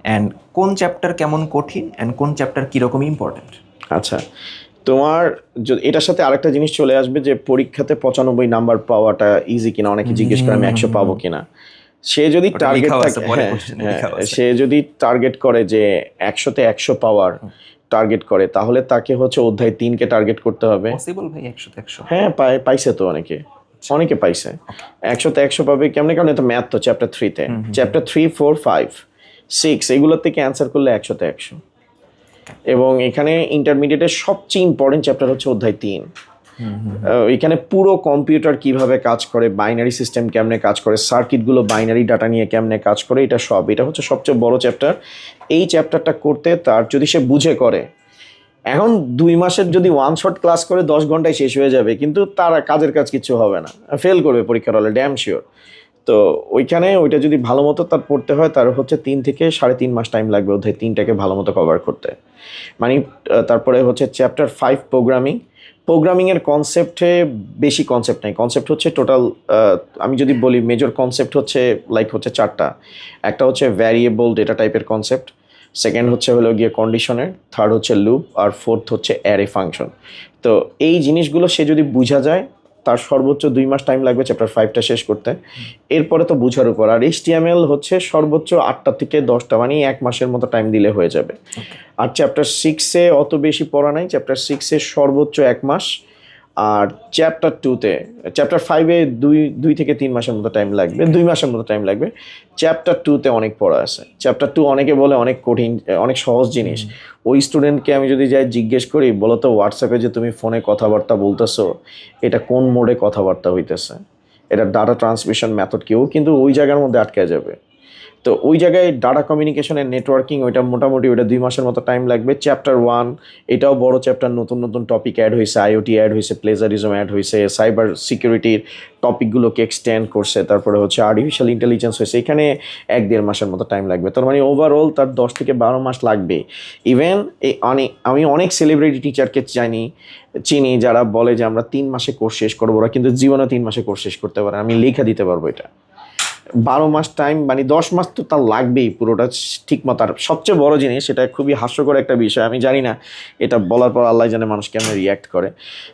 অ্যান্ড কোন চ্যাপ্টার কেমন কঠিন অ্যান্ড কোন চ্যাপ্টার কীরকম ইম্পর্টেন্ট? আচ্ছা, তোমার এটার সাথে আরেকটা জিনিস চলে আসবে যে পরীক্ষাতে 95 নাম্বার পাওয়াটা ইজি কিনা, অনেকে জিজ্ঞেস করে আমি 100 পাবো কিনা। সে যদি টার্গেট থাকে, সে যদি টার্গেট করে যে 100-তে 100 পাওয়ার টার্গেট করে, তাহলে তাকে হচ্ছে অধ্যায় 3-কে টার্গেট করতে হবে। পসিবল ভাই 100-তে 100? হ্যাঁ, পাইছে তো অনেকে পাইছে 100-তে 100 পাবে কেমনে, কারণ এটা ম্যাথ তো চ্যাপ্টার 3-তে, চ্যাপ্টার 3, 4, 5, 6 এগুলোর থেকে অ্যান্সার করলে 100-তে 100। এবং এখানে ইন্টারমিডিয়েটের সবচেয়ে ইম্পর্টেন্ট চ্যাপ্টার হচ্ছে অধ্যায় 3। এখানে পুরো কম্পিউটার কিভাবে কাজ করে, বাইনারি সিস্টেম কেমনে কাজ করে, সার্কিটগুলো বাইনারি ডাটা নিয়ে কেমনে কাজ করে, এটা হচ্ছে সবচেয়ে বড় চ্যাপ্টার। এই চ্যাপ্টারটা করতে তার যদি সে বুঝে করে, এখন 2 মাসের যদি ওয়ান শট ক্লাস করে 10 ঘন্টায় শেষ হয়ে যাবে, কিন্তু তার কাজের কাজ কিছু হবে না, ফেল করবে পরীক্ষার হলে, ড্যাম শিওর। তো ওইটা যদি ভালো মতো তার পড়তে হয়, তার হচ্ছে 3 থেকে 3.5 মাস টাইম লাগবে অধ্যায় 3টাকে ভালো মতো কভার করতে। মানে তারপরে হচ্ছে চ্যাপ্টার 5 প্রোগ্রামিংয়ের কনসেপ্টে বেশি কনসেপ্ট নেই, কনসেপ্ট হচ্ছে টোটাল, আমি যদি বলি মেজর কনসেপ্ট হচ্ছে 4টা। একটা হচ্ছে ভ্যারিয়েবল ডেটা টাইপের কনসেপ্ট, সেকেন্ড হলো গিয়ে কন্ডিশনের, থার্ড হচ্ছে লুপ, আর ফোর্থ হচ্ছে অ্যারে ফাংশন। তো এই জিনিসগুলো সে যদি বোঝা যায়, তার সর্বোচ্চ 2 মাস টাইম লাগবে চ্যাপ্টার 5টা শেষ করতে। এরপরে তো বুঝার উপর। আর HTML হচ্ছে সর্বোচ্চ 8টা থেকে 10টা, মানে 1 মাসের মতো টাইম দিলে হয়ে যাবে। আর চ্যাপ্টার 6-এ অত বেশি পড়া নাই, চ্যাপ্টার 6-এ সর্বোচ্চ 1 মাস। আর চ্যাপ্টার 5-এ 2 থেকে 3 মাসের মতো টাইম লাগবে, 2 মাসের মতো টাইম লাগবে। চ্যাপ্টার 2-তে অনেক পড়া আছে। চ্যাপ্টার 2 অনেকে বলে অনেক কঠিন, অনেক সহজ জিনিস। ওই স্টুডেন্টকে আমি যদি যাই জিজ্ঞেস করি, বলো তো হোয়াটসঅ্যাপে যে তুমি ফোনে কথাবার্তা বলতেছো, এটা কোন মোডে কথাবার্তা হইতেছে, এটা ডাটা ট্রান্সমিশন মেথড, কেউ কিন্তু ওই জায়গার মধ্যে আটকে যাবে। তো ওই জায়গায় ডাটা কমিউনিকেশনের নেটওয়ার্কিং, মোটামুটি 2 মাসের মতো টাইম লাগবে। চ্যাপ্টার 1 এটাও বড় চ্যাপ্টার, নতুন টপিক অ্যাড হয়েছে, IoT অ্যাড হয়েছে, প্লেজারিজম অ্যাড হয়েছে, সাইবার সিকিউরিটির টপিকগুলোকে এক্সটেন্ড করছে, তারপরে হচ্ছে আর্টিফিশিয়াল ইন্টেলিজেন্স হয়েছে। এখানে 1-1.5 মাসের মতো টাইম লাগবে। তার মানে ওভারঅল তার 10 থেকে 12 মাস লাগবে। ইভেন আমি অনেক সেলিব্রিটি টিচারকে চিনি যারা বলে যে আমরা 3 মাসে কোর্স শেষ করবো, ওরা কিন্তু জীবনে 3 মাসে কোর্স শেষ করতে পারে। আমি লেখা দিতে পারবো এটা। 12 মাস টাইম, মানে 10 মাস তো তার লাগবেই পুরোটা ঠিক মতো। আর সবচেয়ে বড় জিনিস, সেটা খুবই হাস্যকর একটা বিষয়, আমি জানি না এটা বলার পর আল্লাহ জানে মানুষ কেমন রিয়্যাক্ট করে,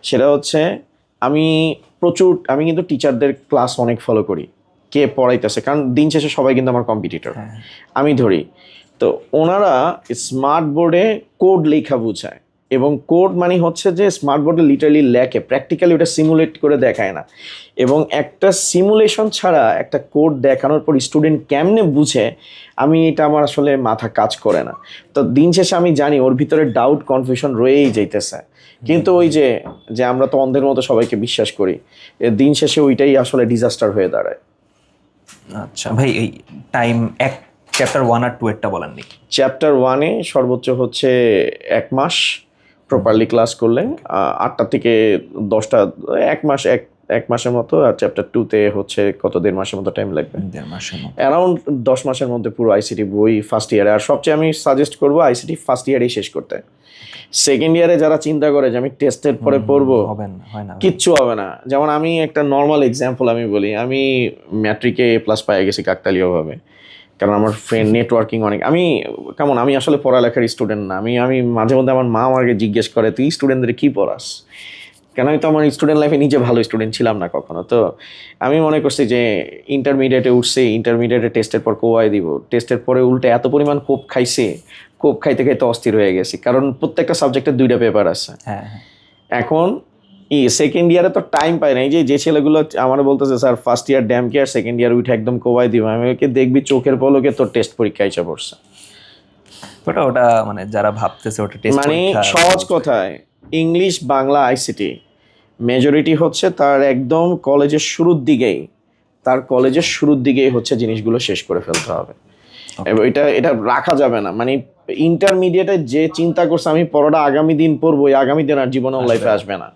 সেটা হচ্ছে আমি কিন্তু টিচারদের ক্লাস অনেক ফলো করি, কে পড়াইতেছে, কারণ দিন শেষে সবাই কিন্তু আমার কম্পিটিটর, আমি ধরি। তো ওনারা স্মার্ট বোর্ডে কোড লেখা বোঝায়, এবং কোড মানে হচ্ছে যে স্মার্ট বোর্ডে লিটারালি লেখে, প্র্যাকটিক্যালি ওটা সিমুলেট করে দেখায় না। এবং একটা সিমুলেশন ছাড়া একটা কোড দেখানোর পর স্টুডেন্ট কেমনে বুঝে, এটা আমার আসলে মাথা কাজ করে না। তো দিন শেষে আমি জানি ওর ভিতরে ডাউট, কনফিউশন রয়েই যাইতেছে, কিন্তু ওই যে আমরা তো অন্ধের মতো সবাইকে বিশ্বাস করি, দিন শেষে ওইটাই আসলে ডিজাস্টার হয়ে দাঁড়ায়। আচ্ছা ভাই, এই টাইম চ্যাপ্টার 1 আর 2 এরটা বলেননি। চ্যাপ্টার 1-এ সর্বোচ্চ হচ্ছে 1 মাস প্রপারলি ক্লাস করলে, 8টা থেকে 10টা, 1 মাসের মতো। আর চ্যাপ্টার 2-তে হচ্ছে 1.5 মাসের মতো টাইম লাগবে, 1.5 মাসের মতো, অ্যারাউন্ড 10 মাসের মধ্যে পুরো আইসিটি বই ফার্স্ট ইয়ারে। আর সবচেয়ে আমি সাজেস্ট করবো আইসিটি ফার্স্ট ইয়ারেই শেষ করতে। সেকেন্ড ইয়ারে যারা চিন্তা করে যে আমি টেস্টের পরে পড়বো, কিচ্ছু হবে না। যেমন আমি একটা নর্মাল এক্সাম্পল আমি বলি, আমি ম্যাট্রিকে A+ পেয়ে গেছি কাকতালীয়ভাবে, কারণ আমার ফ্রেন্ড নেটওয়ার্কিং অনেক। আমি আসলে পড়ালেখার স্টুডেন্ট না। আমি মাঝে মধ্যে আমার মা আমাকে জিজ্ঞেস করে, তুই স্টুডেন্টদের কী পড়াস? কেন আমি তো আমার স্টুডেন্ট লাইফে নিজে ভালো স্টুডেন্ট ছিলাম না কখনো। তো আমি মনে করছি যে ইন্টারমিডিয়েটে উঠছি, ইন্টারমিডিয়েটে টেস্টের পর কোয়াই দিব, টেস্টের পরে উল্টে এত পরিমাণ কোপ খাইছে, কোপ খাইতে খাইতে অস্থির হয়ে গেছি, কারণ প্রত্যেকটা সাবজেক্টের 2টা পেপার আছে। এখন সেকেন্ড ইয়ারে তো টাইম পাই না। এই যে ছেলেগুলো আমার বলতেছে sir first year damn care, second year উঠে একদম কোবাই দিব, আমি ওকে দেখবি চোখের পলকে তোর টেস্ট পরীক্ষা এসে পড়ছে। ওটা মানে যারা ভাবতেছে ওটা টেস্ট, মানে সহজ কথায় ইংলিশ, বাংলা, আইসিটি মেজরিটি হচ্ছে তার একদম কলেজের শুরুর দিকেই হচ্ছে জিনিসগুলো শেষ করে ফেলতে হবে। এবং এটা রাখা যাবে না। মানে ইন্টারমিডিয়েটে যে চিন্তা করছে আমি পড়াটা আগামী দিন পড়বো, আগামী দিন আর জীবনে লাইফে আসবে না,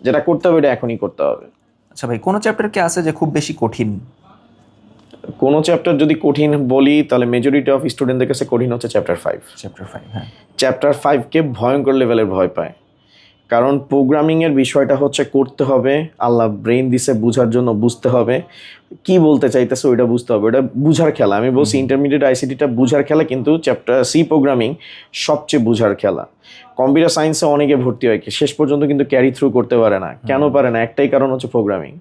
যেটা করতে হবে এটা এখনই করতে হবে। আচ্ছা ভাই, কোনো চ্যাপ্টার কি আছে যে খুব বেশি কঠিন? কোনো চ্যাপ্টার যদি কঠিন বলি, তাহলে মেজরিটি অফ স্টুডেন্টদের কাছে কঠিন হচ্ছে চ্যাপ্টার 5। হ্যাঁ, চ্যাপ্টার 5-কে ভয়ঙ্কর লেভেলের ভয় পায়। কারণ প্রোগ্রামিংয়ের বিষয়টা হচ্ছে করতে হবে, আল্লাহ ব্রেন দিছে বুঝার জন্য, বুঝতে হবে কি বলতে চাইতেছে ওইটা বুঝতে হবে, ওটা বুঝার খেলা। আমি বলছি ইন্টারমিডিয়েট আইসিটিটা বুঝার খেলা, কিন্তু চ্যাপ্টার সি প্রোগ্রামিং সবচেয়ে বুঝার খেলা। কম্পিউটার সায়েন্সে অনেকে ভর্তি হয় শেষ পর্যন্ত কিন্তু ক্যারি থ্রু করতে পারে না। কেন পারে না? একটাই কারণ হচ্ছে প্রোগ্রামিং।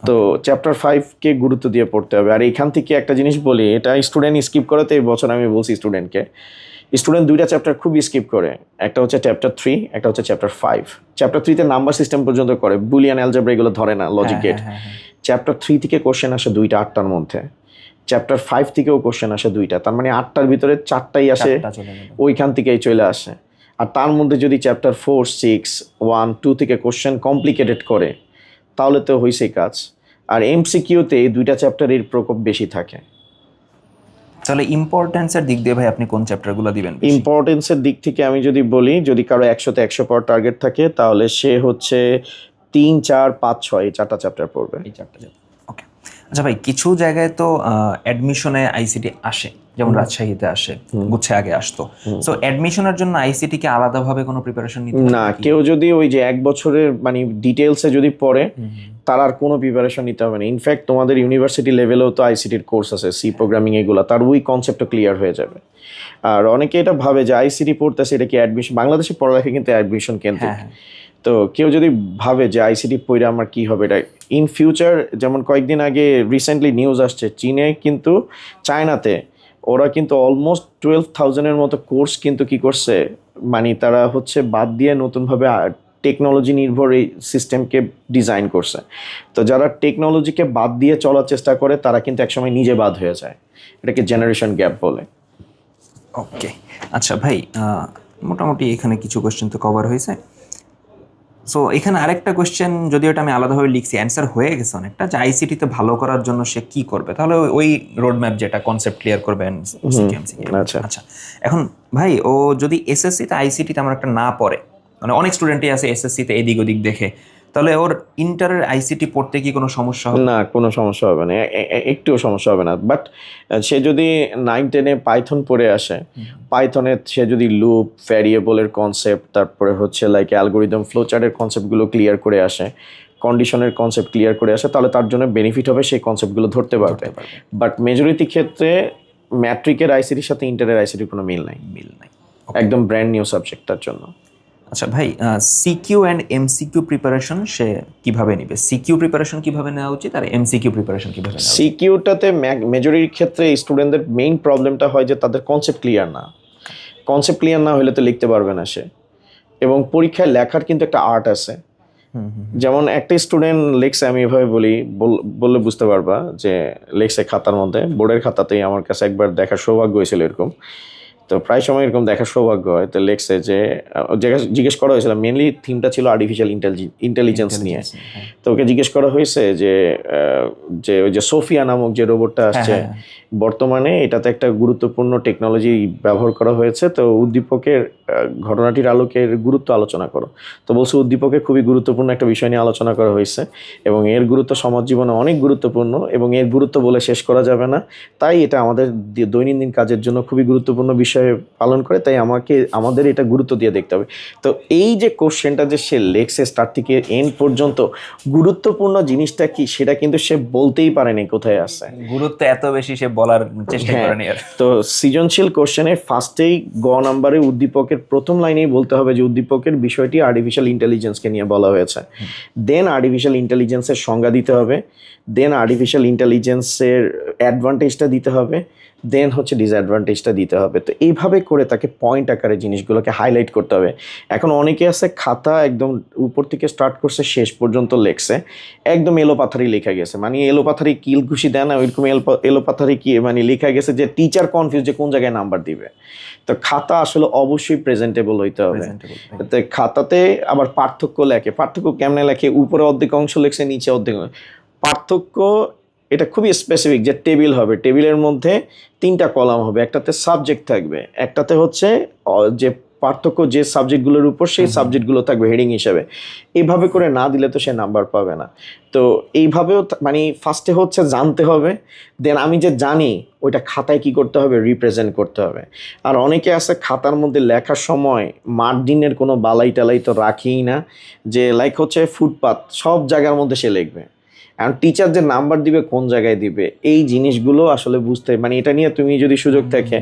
তো চ্যাপ্টার 5-কে গুরুত্ব দিয়ে পড়তে হবে। আর এখান থেকে একটা জিনিস বলি, এটা স্টুডেন্ট স্কিপ করাতে এই বছর আমি বলছি স্টুডেন্টকে, স্টুডেন্ট 2টা চ্যাপ্টার খুব স্কিপ করে, একটা হচ্ছে চ্যাপ্টার 3, একটা হচ্ছে চ্যাপ্টার 5। চ্যাপ্টার 3-তে নাম্বার সিস্টেম পর্যন্ত করে, বুলিয়ান অ্যালজেব্রা এগুলো ধরে না, লজিক গেট। চ্যাপ্টার 3 থেকে কোশ্চেন আসে 2টা 8টার মধ্যে, চ্যাপ্টার 5 থেকেও কোশ্চেন আসে 2টা, তার মানে 8টার ভিতরে 4টাই আসে ওইখান থেকেই চলে আসে। আর তার মধ্যে যদি চ্যাপ্টার 4, 6, 1, 2 থেকে কোশ্চেন কমপ্লিকেটেড করে তাহলে তো হইছেই কাজ। আর এমসিকিউতে এই 2টা চ্যাপ্টারের প্রকোপ বেশি থাকে। তাহলে ইম্পর্টেন্সের দিক দিয়ে ভাই আপনি কোন চ্যাপ্টারগুলো দিবেন? ইম্পর্টেন্সের দিক থেকে আমি যদি বলি, যদি কারো 100-তে 100 পাওয়ার টার্গেট থাকে তাহলে সে হচ্ছে 3, 4, 5, 6 এই 4টা চ্যাপ্টার পড়বে। এই 4টা চ্যাপ্টার, ওকে। আচ্ছা ভাই, কিছু জায়গায় তো অ্যাডমিশনে আইসিটি আসে, যেমন রাজশাহীতে আসে, গুচ্ছে আগে আসতো। সো অ্যাডমিশনের জন্য আইসিটি কে আলাদাভাবে কোনো প্রিপারেশন নিতে না, কেউ যদি ওই যে 1 বছরের মানে ডিটেলসে যদি পড়ে তার আর কোনো প্রিপারেশন নিতে হবে না। ইনফ্যাক্ট তোমাদের ইউনিভার্সিটি লেভেলেও তো আইসিটির কোর্স আছে, সি প্রোগ্রামিং এগুলো, তার ওই কনসেপ্টটা ক্লিয়ার হয়ে যাবে। আর অনেকে এটা ভাবে যে আইসিটি পড়তেছে এটা কি অ্যাডমিশন, বাংলাদেশে পড়ালেখা কিন্তু অ্যাডমিশন কেন্দ্রিক। তো কেউ যদি ভাবে যে আইসিটি পড়ে আমার কি হবে, এটা ইন ফিউচার, যেমন কয়েকদিন আগে রিসেন্টলি নিউজ আসছে চীনে কিন্তু, চায়নাতে ওরা কিন্তু অলমোস্ট 12,000-এর মতো কোর্স কিন্তু কি করছে, মানে তারা হচ্ছে বাদ দিয়ে নতুনভাবে টেকনোলজি নির্ভর এই সিস্টেমকে ডিজাইন করছে। তো যারা টেকনোলজিকে বাদ দিয়ে চলার চেষ্টা করে তারা কিন্তু একসময় নিজে বাদ হয়ে যায়, এটাকে জেনারেশন গ্যাপ বলে। ওকে, আচ্ছা ভাই, মোটামুটি এখানে কিছু কোয়েশ্চেন তো কভার হয়েছে। সো এখানে আরেকটা কোয়েশ্চেন, যদিও এটা আমি আলাদাভাবে লিখছি, অ্যান্সার হয়ে গেছে অনেকটা, যে আইসিটিতে ভালো করার জন্য সে কি করবে, তাহলে ওই রোড ম্যাপ যেটা কনসেপ্ট ক্লিয়ার করবেন। আচ্ছা, এখন ভাই ও যদি এসএসসিতে আইসিটিতে আমার একটা না পড়ে, মানে অনেক স্টুডেন্টই আছে এসএসসিতে এদিক ওদিক দেখে, তাহলে ওর ইন্টারের আইসিটি পড়তে কি কোনো সমস্যা হবে? না, কোনো সমস্যা হবে না, একটুও সমস্যা হবে না। বাট সে যদি 9-10-এ পাইথন পড়ে আসে, পাইথনে সে যদি লুপ, ভ্যারিয়েবলের কনসেপ্ট, তারপরে হচ্ছে লাইক অ্যালগোরিদম, ফ্লোচার্টের কনসেপ্টগুলো ক্লিয়ার করে আসে, কন্ডিশনের কনসেপ্ট ক্লিয়ার করে আসে, তাহলে তার জন্য বেনিফিট হবে, সেই কনসেপ্টগুলো ধরতে পারবে। বাট মেজরিটি ক্ষেত্রে ম্যাট্রিকের আইসিটির সাথে ইন্টারের আইসিটির কোনো মিল নাই, একদম ব্র্যান্ড নিউ সাবজেক্ট তার জন্য। আচ্ছা ভাই, সিকিউ অ্যান্ড এমসিকিউ প্রিপারেশন সে কিভাবে নেবে? সিকিউ প্রিপারেশন কিভাবে নেওয়া উচিত আর এমসিকিউ প্রিপারেশন কিভাবে নেওয়া উচিত? সিকিউটাতে মেজরিটির ক্ষেত্রে স্টুডেন্টদের মেইন প্রবলেমটা হয় যে তাদের কনসেপ্ট ক্লিয়ার না। কনসেপ্ট ক্লিয়ার না হলে তো লিখতে পারবে না সে। এবং পরীক্ষায় লেখার কিন্তু একটা আর্ট আছে। যেমন একটা স্টুডেন্ট লেখছে, আমি এভাবে বললে বুঝতে পারবা, যে লেখছে খাতার মধ্যে, বোর্ডের খাতাতেই, আমার কাছে একবার দেখার সৌভাগ্য হয়েছিল এরকম। তো প্রায় সময় এরকম দেখার সৌভাগ্য হয়। তো লেখছে যে, জিজ্ঞেস করা হয়েছিল, মেনলি থিমটা ছিল আর্টিফিশিয়াল ইন্টেলিজেন্স নিয়ে। তো ওকে জিজ্ঞেস করা হয়েছে যে ওই যে সোফিয়া নামক যে রোবটটা আসছে বর্তমানে, এটাতে একটা গুরুত্বপূর্ণ টেকনোলজি ব্যবহার করা হয়েছে, তো উদ্দীপকের ঘটনাটির আলোকে গুরুত্ব আলোচনা করো। তো বলছে উদ্দীপকে খুবই গুরুত্বপূর্ণ একটা বিষয় নিয়ে আলোচনা করা হয়েছে, এবং এর গুরুত্ব সমাজ জীবনে অনেক গুরুত্বপূর্ণ, এবং এর গুরুত্ব বলে শেষ করা যাবে না। তাই এটা আমাদের দৈনন্দিন কাজের জন্য খুবই গুরুত্বপূর্ণ বিষয় পালন করে, তাই আমাদের এটা গুরুত্ব দিয়ে দেখতে হবে। তো এই যে কোশ্চেনটা যে সে লেখছে স্টার্ট থেকে এন্ড পর্যন্ত, গুরুত্বপূর্ণ জিনিসটা কি সেটা কিন্তু সে বলতেই পারেনি কোথায় আছে, গুরুত্ব এত বেশি সে বলার চেষ্টা করেনি। তো সৃজনশীল কোশ্চেনের ফার্স্টেই নাম্বারে উদ্দীপকের প্রথম লাইনেই বলতে হবে যে উদ্দীপকের বিষয়টি আর্টিফিশিয়াল ইন্টেলিজেন্সকে নিয়ে বলা হয়েছে। দেন আর্টিফিশিয়াল ইন্টেলিজেন্সের সংজ্ঞা দিতে হবে, দেন আর্টিফিশিয়াল ইন্টেলিজেন্সের অ্যাডভান্টেজটা দিতে হবে, দেন হচ্ছে ডিসঅ্যাডভান্টেজটা দিতে হবে। তো এইভাবে করে তাকে পয়েন্ট আকারে জিনিসগুলোকে হাইলাইট করতে হবে। এখন অনেকে আছে খাতা একদম উপর থেকে স্টার্ট করছে, শেষ পর্যন্ত লেখছে, একদম এলোপাথারি লেখা গেছে, মানে এলোপাথারি কিল ঘুষি দেয় না, ওইরকম এলোপাথারি কি মানে লেখা গেছে যে টিচার কনফিউজ যে কোন জায়গায় নাম্বার দিবে। তো খাতা আসলে অবশ্যই প্রেজেন্টেবল হইতে হবে। তো খাতাতে আবার পার্থক্য লেখে, পার্থক্য কেমনে লেখে, উপরে অর্ধেক অংশ লেখছে, নিচে অর্ধেক। পার্থক্য এটা খুবই স্পেসিফিক, যে টেবিল হবে, টেবিলের মধ্যে 3টা কলাম হবে, একটাতে সাবজেক্ট থাকবে, একটাতে হচ্ছে যে পার্থক্য যে সাবজেক্টগুলোর উপর সেই সাবজেক্টগুলো থাকবে হেডিং হিসাবে। এইভাবে করে না দিলে তো সে নাম্বার পাবে না। তো এইভাবেও মানে ফার্স্টে হচ্ছে জানতে হবে, দেন আমি যে জানি ওইটা খাতায় কি করতে হবে, রিপ্রেজেন্ট করতে হবে। আর অনেকে আছে খাতার মধ্যে লেখার সময় মার্জিনের কোনো বালাই টালাই তো রাখিই না, যে লাইক হচ্ছে ফুটপাত সব জায়গার মধ্যে সে লিখবে। এখন টিচার যে নাম্বার দিবে কোন জায়গায় দিবে এই জিনিসগুলো আসলে বুঝতে, মানে এটা নিয়ে তুমি যদি সুযোগ থাকে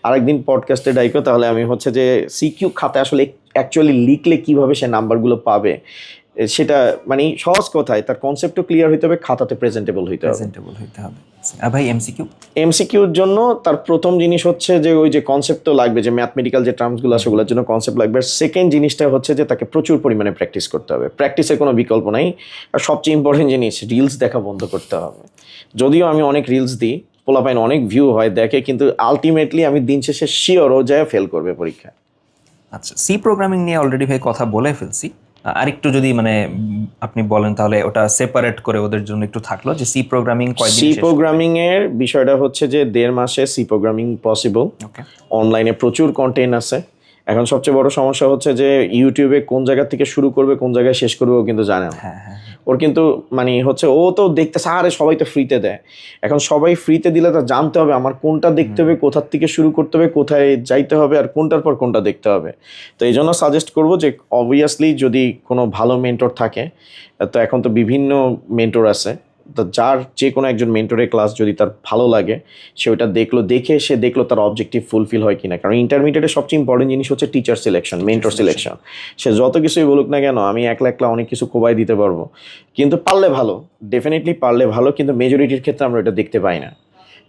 আরেকদিন পডকাস্টে ডাইকো, তাহলে আমি হচ্ছে যে সিকিউ খাতায় আসলে অ্যাকচুয়ালি লিখলে কিভাবে সে নাম্বারগুলো পাবে সেটা, মানে সহজ কথায় তার কনসেপ্টও ক্লিয়ার হইতে হবে, খাতাতে প্রেজেন্টেবল হইতে হবে। আর ভাই এমসিকিউ? এমসিকিউর জন্য তার প্রথম জিনিস হচ্ছে যে ওই যে কনসেপ্ট তো লাগবে, যে ম্যাথমেটিক্যাল যে টার্মসগুলো আছে ওগুলোর জন্য কনসেপ্ট লাগবে। আর সেকেন্ড জিনিসটা হচ্ছে যে তাকে প্রচুর পরিমাণে প্র্যাকটিস করতে হবে, প্র্যাকটিসের কোনো বিকল্প নাই। আর সবচেয়ে ইম্পর্টেন্ট জিনিস, রিলস দেখা বন্ধ করতে হবে। যদিও আমি অনেক রিলস দিই, পোলাপাইন অনেক ভিউ হয় দেখে, কিন্তু আলটিমেটলি আমি দিন শেষে শিওর ও যায় ফেল করবে পরীক্ষা। আচ্ছা, সি প্রোগ্রামিং নিয়ে অলরেডি ভাই কথা বলে ফেলছি, আরেকটু যদি মানে আপনি বলেন তাহলে ওটা সেপারেট করে ওদের জন্য একটু থাকলো, যে সি প্রোগ্রামিং কয়দিন? সি প্রোগ্রামিং এর বিষয়টা হচ্ছে যে 1.5 মাসে সি প্রোগ্রামিং পসিবল। অনলাইনে প্রচুর কন্টেন্ট আছে। এখন সবচেয়ে বড় সমস্যা হচ্ছে যে ইউটিউবে কোন জায়গা থেকে শুরু করবে কোন জায়গায় শেষ করবে ও কিন্তু জানে না। ওর কিন্তু মানে হচ্ছে ও তো দেখতেছে আরে সবাই তো ফ্রিতে দেয়, এখন সবাই ফ্রিতে দিলে তো জানতে হবে আমার কোনটা দেখতে হবে, কোথার থেকে শুরু করতে হবে, কোথায় যাইতে হবে, আর কোনটার পর কোনটা দেখতে হবে। তো এই জন্য সাজেস্ট করবো যে অবভিয়াসলি যদি কোনো ভালো মেন্টর থাকে, তো এখন তো বিভিন্ন মেন্টর আছে, তো যার যে কোনো একজন মেন্টরের ক্লাস যদি তার ভালো লাগে সে ওইটা দেখলো তার অবজেক্টিভ ফুলফিল হয় কিনা। কারণ ইন্টারমিডিয়েটের সবচেয়ে ইম্পর্টেন্ট জিনিস হচ্ছে টিচার সিলেকশন, মেন্টর সিলেকশন। সে যত কিছুই বলুক না কেন, আমি একলা অনেক কিছু কোবাই দিতে পারবো, কিন্তু পারলে ভালো, ডেফিনেটলি পারলে ভালো, কিন্তু মেজরিটির ক্ষেত্রে আমরা এটা দেখতে পাই না।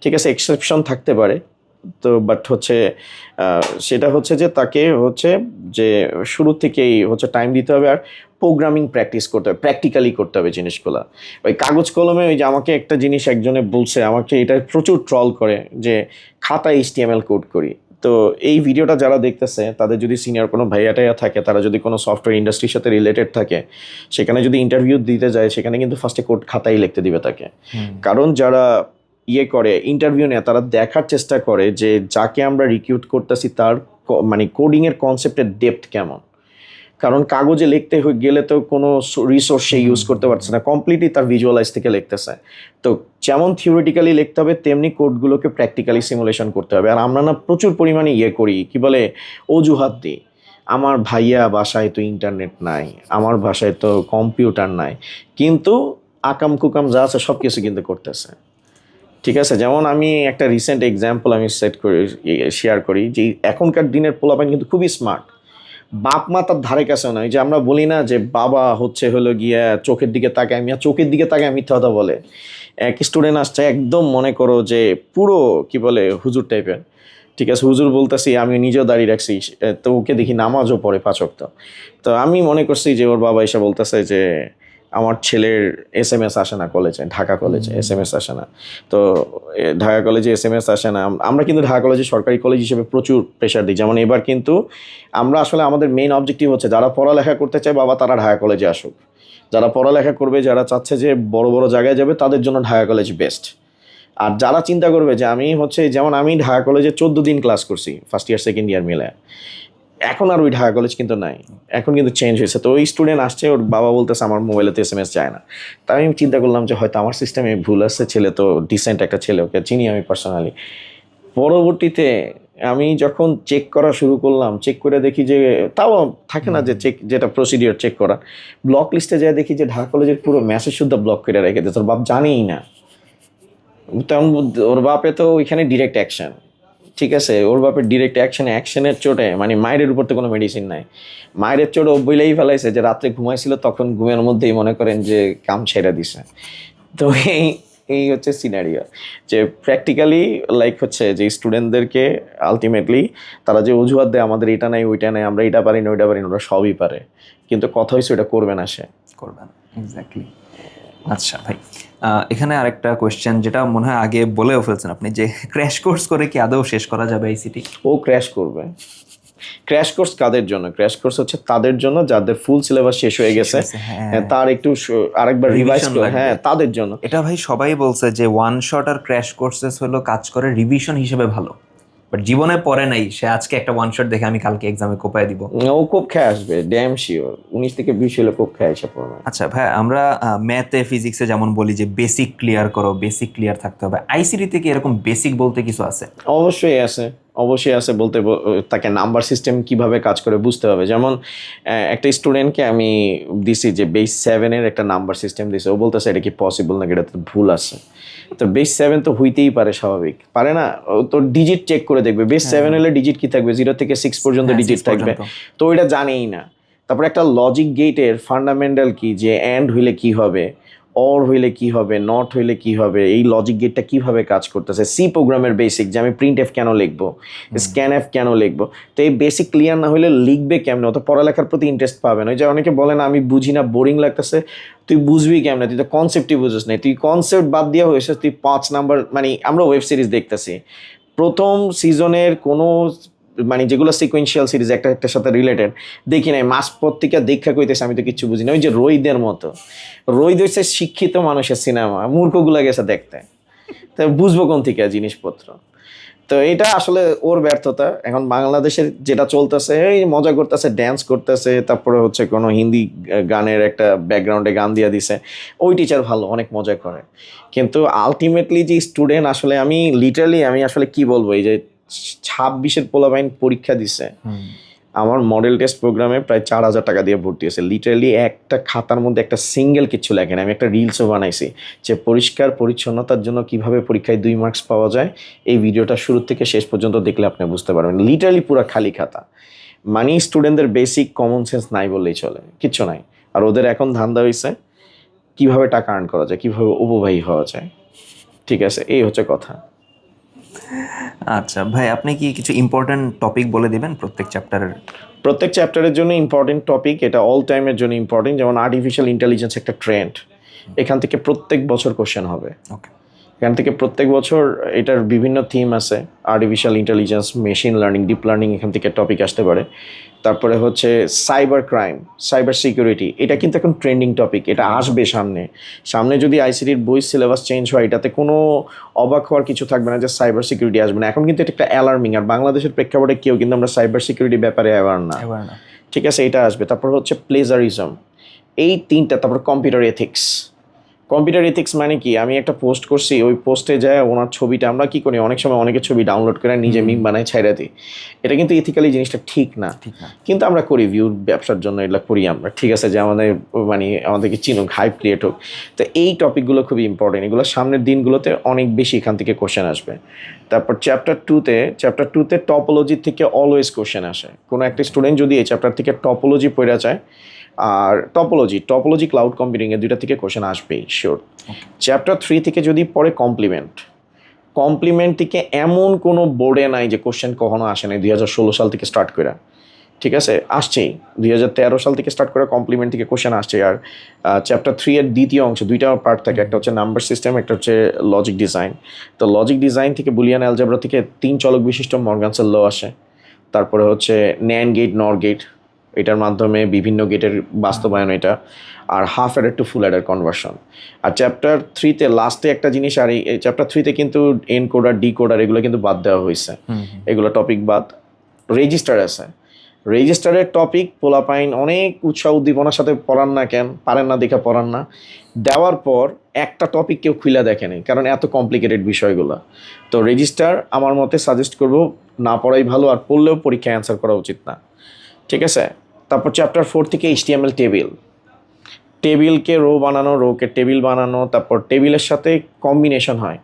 ঠিক আছে, এক্সেপশন থাকতে পারে, তো বাট হচ্ছে সেটা হচ্ছে যে তাকে হচ্ছে যে শুরু থেকেই হচ্ছে টাইম দিতে হবে, আর প্রোগ্রামিং প্র্যাকটিস করতে হবে, প্র্যাকটিক্যালি করতে হবে জিনিসগুলো। ওই কাগজ কলমে ওই যে আমাকে একটা জিনিস একজনে বলছে, আমাকে এটা প্রচুর ট্রল করে যে খাতায় HTML কোড করি। তো এই ভিডিওটা যারা দেখতেছে তাদের যদি সিনিয়র কোনো ভাইয়া থাকে, তারা যদি কোনো সফটওয়্যার ইন্ডাস্ট্রির সাথে রিলেটেড থাকে, সেখানে যদি ইন্টারভিউ দিতে যায় সেখানে কিন্তু ফার্স্টে কোড খাতায় লিখতে দিবে তাকে। কারণ যারা করে ইন্টারভিউ নেয় তারা দেখার চেষ্টা করে যে যাকে আমরা রিক্রুট করতেছি তার মানে কোডিংয়ের কনসেপ্টের ডেপথ কেমন। কারণ কাগজে লিখতে গেলে তো কোনো রিসোর্স সে ইউজ করতে পারছে না, কমপ্লিটলি তার ভিজুয়ালাইজ থেকে লিখতেছে। তো যেমন থিওরিটিক্যালি লিখতে হবে তেমনি কোডগুলোকে প্র্যাকটিক্যালি সিমুলেশন করতে হবে। আর আমরা না প্রচুর পরিমাণে করি, কি বলে, অজুহাত দিই, আমার ভাইয়া বাসায় তো ইন্টারনেট নাই, আমার বাসায় তো কম্পিউটার নাই, কিন্তু আকাম কুকাম যা আছে সব কিছু কিন্তু করতেছে। ঠিক আছে, যেমন আমি একটা রিসেন্ট এক্সাম্পল আমি শেয়ার করি যে এখনকার দিনের পোলাপাইন কিন্তু খুবই স্মার্ট, বাপ মা তার ধারে কাছে নয়। যে আমরা বলি না যে বাবা হলো গিয়া চোখের দিকে তাকায়, চোখের দিকে তাকায় মিথ্যা কথা বলে। এক স্টুডেন্ট আসছে একদম মনে করো যে পুরো কি বলে হুজুর টাইপের, ঠিক আছে, হুজুর বলতেছি, আমি নিজেও দাঁড়িয়ে রাখছি, তো ওকে দেখি নামাজও পড়ে 5 ওয়াক্ত। তো আমি মনে করছি যে ওর বাবা এসে বলতেছে যে আমার ছেলের SMS আসে না কলেজে, ঢাকা কলেজে SMS আসে না। তো ঢাকা কলেজে SMS আসে না, আমরা কিন্তু ঢাকা কলেজে সরকারি কলেজ হিসেবে প্রচুর প্রেশার দিই। যেমন এবার কিন্তু আমরা আসলে আমাদের মেইন অবজেক্টিভ হচ্ছে যারা পড়ালেখা করতে চায় বাবা তারা ঢাকা কলেজে আসুক, যারা পড়ালেখা করবে, যারা চাচ্ছে যে বড় বড় জায়গায় যাবে তাদের জন্য ঢাকা কলেজ বেস্ট। আর যারা চিন্তা করবে যে আমি হচ্ছে, যেমন আমি ঢাকা কলেজে 14 দিন ক্লাস করছি ফার্স্ট ইয়ার সেকেন্ড ইয়ার মিলে, এখন আর ওই ঢাকা কলেজ কিন্তু নাই, এখন কিন্তু চেঞ্জ হয়েছে। তো ওই স্টুডেন্ট আসছে, ওর বাবা বলতেছে আমার মোবাইলে তো SMS যায় না। তাই আমি চিন্তা করলাম যে হয়তো আমার সিস্টেমে ভুল আছে, ছেলে তো ডিসেন্ট একটা ছেলে, ওকে চিনি আমি পার্সোনালি। পরবর্তীতে আমি যখন চেক করা শুরু করলাম, চেক করে দেখি যে তাও থাকে না যে চেক, যেটা প্রসিডিওর চেক করা, ব্লক লিস্টে যায় দেখি যে ঢাকা কলেজের পুরো মেসেজ শুদ্ধ ব্লক করে রেখে দিয়েছে, তোর বাপ জানেই না। তেমন ওর বাপে তো ওইখানে ডিরেক্ট অ্যাকশন, ঠিক আছে, ওর বাপের ডিরেক্ট অ্যাকশনের চোটে, মানে মায়ের উপর তো কোনো মেডিসিন নাই, মায়ের চোটে ও বইলেই ফেলাইছে যে রাত্রে ঘুমাইছিল তখন ঘুমের মধ্যেই মনে করেন যে কাম ছেড়ে দিছে। তো এই হচ্ছে সিনারিও, যে প্র্যাকটিক্যালি লাইক হচ্ছে যে স্টুডেন্টদেরকে আলটিমেটলি তারা যে অজুহাত দেয় আমাদের এটা নাই ওইটা নাই, আমরা এটা পারি না ওইটা পারি না, ওরা সবই পারে, কিন্তু কথা হয়েছে ওটা করবে না, সে করবে না। এক্স্যাক্টলি। আচ্ছা ভাই, এখানে আরেকটা কোয়েশ্চেন যেটা মনে হয় আগে বলেও ফেলছেন আপনি, যে ক্র্যাশ কোর্স করে কি আদৌ শেষ করা যাবে আইসিটি? ও ক্র্যাশ করবে। ক্র্যাশ কোর্স কাদের জন্য? ক্র্যাশ কোর্স হচ্ছে তাদের জন্য যাদের ফুল সিলেবাস শেষ হয়ে গেছে, তার একটু আরেকবার রিভাইজ করে, হ্যাঁ তাদের জন্য। এটা ভাই সবাই বলছে যে ওয়ান শট আর ক্র্যাশ কোর্সেস হলো কাজ করে রিভিশন হিসেবে ভালো। বাট জীবনে পড়ে নাই, সে আজকে একটা ওয়ান শট দেখে আমি কালকে এক্সামে কোপায় দিব। ও কোপ খেয়ে আসবে, ড্যাম শিওর। 19 থেকে 20 হলে কোপ খেয়ে এসে পড়বে। আচ্ছা ভাই, আমরা ম্যাথে ফিজিক্সে যেমন বলি যে বেসিক ক্লিয়ার করো, বেসিক ক্লিয়ার থাকতে হবে, আইসিটি থেকে এরকম বেসিক বলতে কিছু আছে? অবশ্যই আছে, অবশ্যই আছে। বলতে তাকে নাম্বার সিস্টেম কিভাবে কাজ করে বুঝতে হবে। যেমন একটা স্টুডেন্টকে আমি দিছি যে বেস 7-এর একটা নাম্বার সিস্টেম দিছে, ও বলতেছে এটা কি পসিবল নাকি, এটা তো ভুল আছে। তো বেস 7 তো হইতেই পারে, স্বাভাবিক, পারে না? ও তো ডিজিট চেক করে দেখবে, বেস 7 হলে ডিজিট কি থাকবে, 0 থেকে 6 পর্যন্ত ডিজিট থাকবে, তো ওইটা জানেই না। তারপর একটা লজিক গেটের ফান্ডামেন্টাল কি, যে অ্যান্ড হইলে কি হবে, অর হইলে কি হবে, নট হইলে কি হবে, এই লজিক গেটটা কিভাবে কাজ করতেছে, সি প্রোগ্রামের বেসিক, যে আমি প্রিন্ট এফ কেন লিখবো, স্ক্যান এফ কেন লিখবো, তো এই বেসিক ক্লিয়ার না হইলে লিখবে কেমনে, অত পড়ালেখার প্রতি ইন্টারেস্ট পাবে না। ওই যে অনেকে বলে না, আমি বুঝি না, বোরিং লাগতেছে, তুই বুঝবি কেমনে, তুই তো কনসেপ্টই বুঝিস না, তুই কনসেপ্ট বাদ দিয়ে হয়েছে তুই 5 নাম্বার। মানে আমরা ওয়েব সিরিজ দেখতেছি, প্রথম সিজনের কোনো মানে যেগুলো সিকোয়েন্সিয়াল সিরিজ একটা একটার সাথে রিলেটেড দেখি নাই, মাস পত্রিকা দীক্ষা কইতেছে, আমি তো কিচ্ছু বুঝি না। ওই যে রোহিদের মতো, রোহিদ হচ্ছে শিক্ষিত মানুষের সিনেমা, মূর্খগুলো গেছে দেখতে, তো বুঝবো কোন থেকে জিনিসপত্র। তো এটা আসলে ওর ব্যর্থতা। এখন বাংলাদেশের যেটা চলতেছে, এই মজা করতেছে, ড্যান্স করতেছে, তারপরে হচ্ছে কোনো হিন্দি গানের একটা ব্যাকগ্রাউন্ডে গান দিয়ে দিছে, ওই টিচার ভালো, অনেক মজা করে। কিন্তু আলটিমেটলি যে স্টুডেন্ট, আসলে আমি লিটারালি আমি আসলে কি বলবো, এই যে 26-এর পোলাপাইন পরীক্ষা দিছে, আমার মডেল টেস্ট প্রোগ্রামে প্রায় 4,000 টাকা দিয়ে ভর্তি হয়েছে। লিটারালি একটা খাতার মধ্যে একটা সিঙ্গেল কিছু লেখেন। আমি একটা রিলসও বানাইছি যে পরিষ্কার পরিচ্ছন্নতার জন্য কিভাবে পরীক্ষায় 2 মার্কস পাওয়া যায়। এই ভিডিওটা শুরু থেকে শেষ পর্যন্ত দেখলে আপনি বুঝতে পারবেন। লিটারালি পুরো খালি খাতা, মানে স্টুডেন্টদের বেসিক কমন সেন্স নাই বললেই চলে, কিচ্ছু নাই। আর ওদের এখন ধান্দা হয়েছে কিভাবে টাকা আর্ন করা যায়, কিভাবে উপবাহী হওয়া যায়। ঠিক আছে, এই হচ্ছে কথা। আচ্ছা ভাই, আপনি কি কিছু ইম্পর্টেন্ট টপিক বলে দিবেন প্রত্যেক চ্যাপ্টারের? প্রত্যেক চ্যাপ্টারের জন্য ইম্পর্টেন্ট টপিক, এটা অল টাইমের জন্য ইম্পর্টেন্ট। যেমন আর্টিফিশিয়াল ইন্টেলিজেন্স একটা ট্রেন্ড, এখান থেকে প্রত্যেক বছর কোশ্চেন হবে। ওকে। এখান থেকে প্রত্যেক বছর এটার বিভিন্ন থিম আছে, artificial intelligence, machine learning, deep learning, এখান থেকে টপিক আসতে পারে। তারপরে হচ্ছে সাইবার ক্রাইম, সাইবার সিকিউরিটি, এটা কিন্তু এখন ট্রেন্ডিং টপিক, এটা আসবে সামনে। সামনে যদি আইসিটির বই সিলেবাস চেঞ্জ হয়, এটাতে কোনো অবাক হওয়ার কিছু থাকবে না যে সাইবার সিকিউরিটি আসবে না। এখন কিন্তু এটা একটা অ্যালার্মিং, আর বাংলাদেশের প্রেক্ষাপটে কেউ কিন্তু আমরা সাইবার সিকিউরিটি ব্যাপারে অ্যাওয়ার না। ঠিক আছে, এটা আসবে। তারপর হচ্ছে প্লেজারিজম, এই 3টা। তারপর কম্পিউটার এথিক্স। কম্পিউটার এথিক্স মানে কি, আমি একটা পোস্ট করছি, ওই পোস্টে যায় ওনার ছবিটা, আমরা কি করি অনেক সময় অনেকের ছবি ডাউনলোড করে নিজে মিম বানাই ছাইড়া দিই, এটা কিন্তু ইথিক্যালি জিনিসটা ঠিক না। কিন্তু আমরা করি ভিউর ব্যবসার জন্য, এগুলো করি আমরা। ঠিক আছে, যে আমাদের মানে আমাদেরকে চিনুক, হাইপ ক্রিয়েট হোক। তো এই টপিকগুলো খুবই ইম্পর্টেন্ট, এগুলো সামনের দিনগুলোতে অনেক বেশি এখান থেকে কোশ্চেন আসবে। তারপর চ্যাপ্টার টুতে টপোলজি থেকে অলওয়েজ কোশ্চেন আসে। কোনো একটা স্টুডেন্ট যদি এই চ্যাপ্টার থেকে টপোলজি পড়া যায়, আর টপোলজি ক্লাউড কম্পিউটিং, এর 2টা থেকে কোশ্চেন আসবেই শিওর। চ্যাপ্টার 3 থেকে যদি পড়ে কমপ্লিমেন্ট থেকে এমন কোনো বোর্ডে নাই যে কোশ্চেন কখনো আসে নাই 2016 সাল থেকে স্টার্ট করে। ঠিক আছে, আসছেই 2013 সাল থেকে স্টার্ট করে কমপ্লিমেন্ট থেকে কোশ্চেন আসছে। আর চ্যাপ্টার 3 এর দ্বিতীয় অংশ, 2টা পার্ট থাকে, একটা হচ্ছে নাম্বার সিস্টেম, একটা হচ্ছে লজিক ডিজাইন। তো লজিক ডিজাইন থেকে বুলিয়ান অ্যালজেব্রা থেকে 3 চলক বিশিষ্ট মর্গানসের ল আসে। তারপরে হচ্ছে ন্যান্ড গেট, নর গেট, এটার মাধ্যমে বিভিন্ন গেটের বাস্তবায়ন এটা, আর half adder to full adder conversion. আর চ্যাপ্টার 3-তে লাস্টে একটা জিনিস, আর এই চ্যাপ্টার 3-তে কিন্তু এনকোডার, ডিকোডার এগুলো কিন্তু বাদ দেওয়া হয়েছে, এগুলো টপিক বাদ। রেজিস্টার আছে, রেজিস্টারের টপিক পোলাপাইন অনেক উৎসাহ উদ্দীপনার সাথে পড়ান না, কেন পারেন না দেখে পড়ান না, দেওয়ার পর একটা টপিক কেউ খুলে দেখেনি, কারণ এত কমপ্লিকেটেড বিষয়গুলো। তো রেজিস্টার আমার মতে সাজেস্ট করব না পড়াই ভালো, আর পড়লেও পরীক্ষায় অ্যান্সার করা উচিত না। ঠিক আছে, তারপর চ্যাপ্টার 4 থেকে HTML টেবিলকে রো বানানো, রোকে টেবিল বানানো, তারপর টেবিলের সাথে কম্বিনেশন হয়,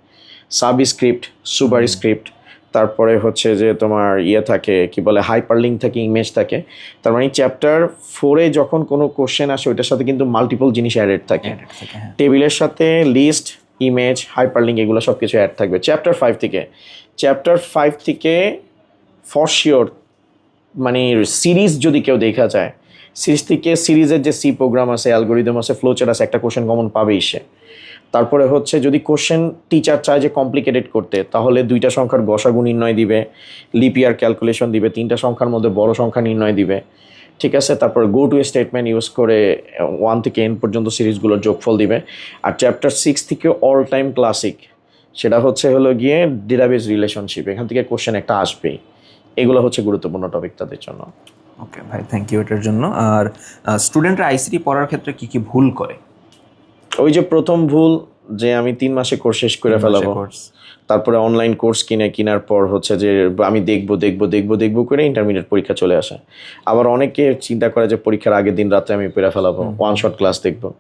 সাবস্ক্রিপ্ট, সুপারস্ক্রিপ্ট, তারপরে হচ্ছে যে তোমার থাকে কি বলে, হাইপারলিঙ্ক থাকে, ইমেজ থাকে। তার মানে চ্যাপ্টার 4-এ যখন কোনো কোশ্চেন আসে, ওইটার সাথে কিন্তু মাল্টিপল জিনিস অ্যাডেড থাকে, টেবিলের সাথে লিস্ট, ইমেজ, হাইপারলিঙ্ক, এগুলো সব কিছু অ্যাড থাকবে। চ্যাপ্টার 5 থেকে ফর শিওর, মানে সিরিজ যদি কেউ দেখা যায়, সিরিজ থেকে সিরিজের যে সি প্রোগ্রাম আছে, অ্যালগোরিদম আছে, ফ্লোচার্ট আছে, একটা কোশ্চেন কমন পাবেই সে। তারপরে হচ্ছে যদি কোশ্চেন টিচার চায় যে কমপ্লিকেটেড করতে, তাহলে 2টা সংখ্যার গসাগু নির্ণয় দিবে, লিপ ইয়ার ক্যালকুলেশন দিবে, 3টা সংখ্যার মধ্যে বড় সংখ্যা নির্ণয় দিবে। ঠিক আছে, তারপর গো টু স্টেটমেন্ট ইউজ করে 1 থেকে n পর্যন্ত সিরিজগুলোর যোগফল দিবে। আর চ্যাপ্টার 6 থেকে অল টাইম ক্লাসিক সেটা হলো গিয়ে ডেটাবেস রিলেশনশিপ, এখান থেকে কোশ্চেন একটা আসবেই। এগুলো হচ্ছে গুরুত্বপূর্ণ টপিক তাদের জন্য। ওকে ভাই, থ্যাংক ইউ এটার জন্য। আর স্টুডেন্টরা আইসিটি পড়ার ক্ষেত্রে কি কি ভুল করে? ওই যে প্রথম ভুল, যে আমি 3 মাসে কোর্স শেষ করে ফেলাবো, তারপরে অনলাইন কোর্স কেনার পর হচ্ছে যে আমি দেখবো করে ইন্টারমিডিয়েট পরীক্ষা চলে আসে। আবার অনেকে চিন্তা করে যে পরীক্ষার আগের দিন রাতে আমি পড়ে ফেলাবো, ওয়ান শট ক্লাস দেখবো।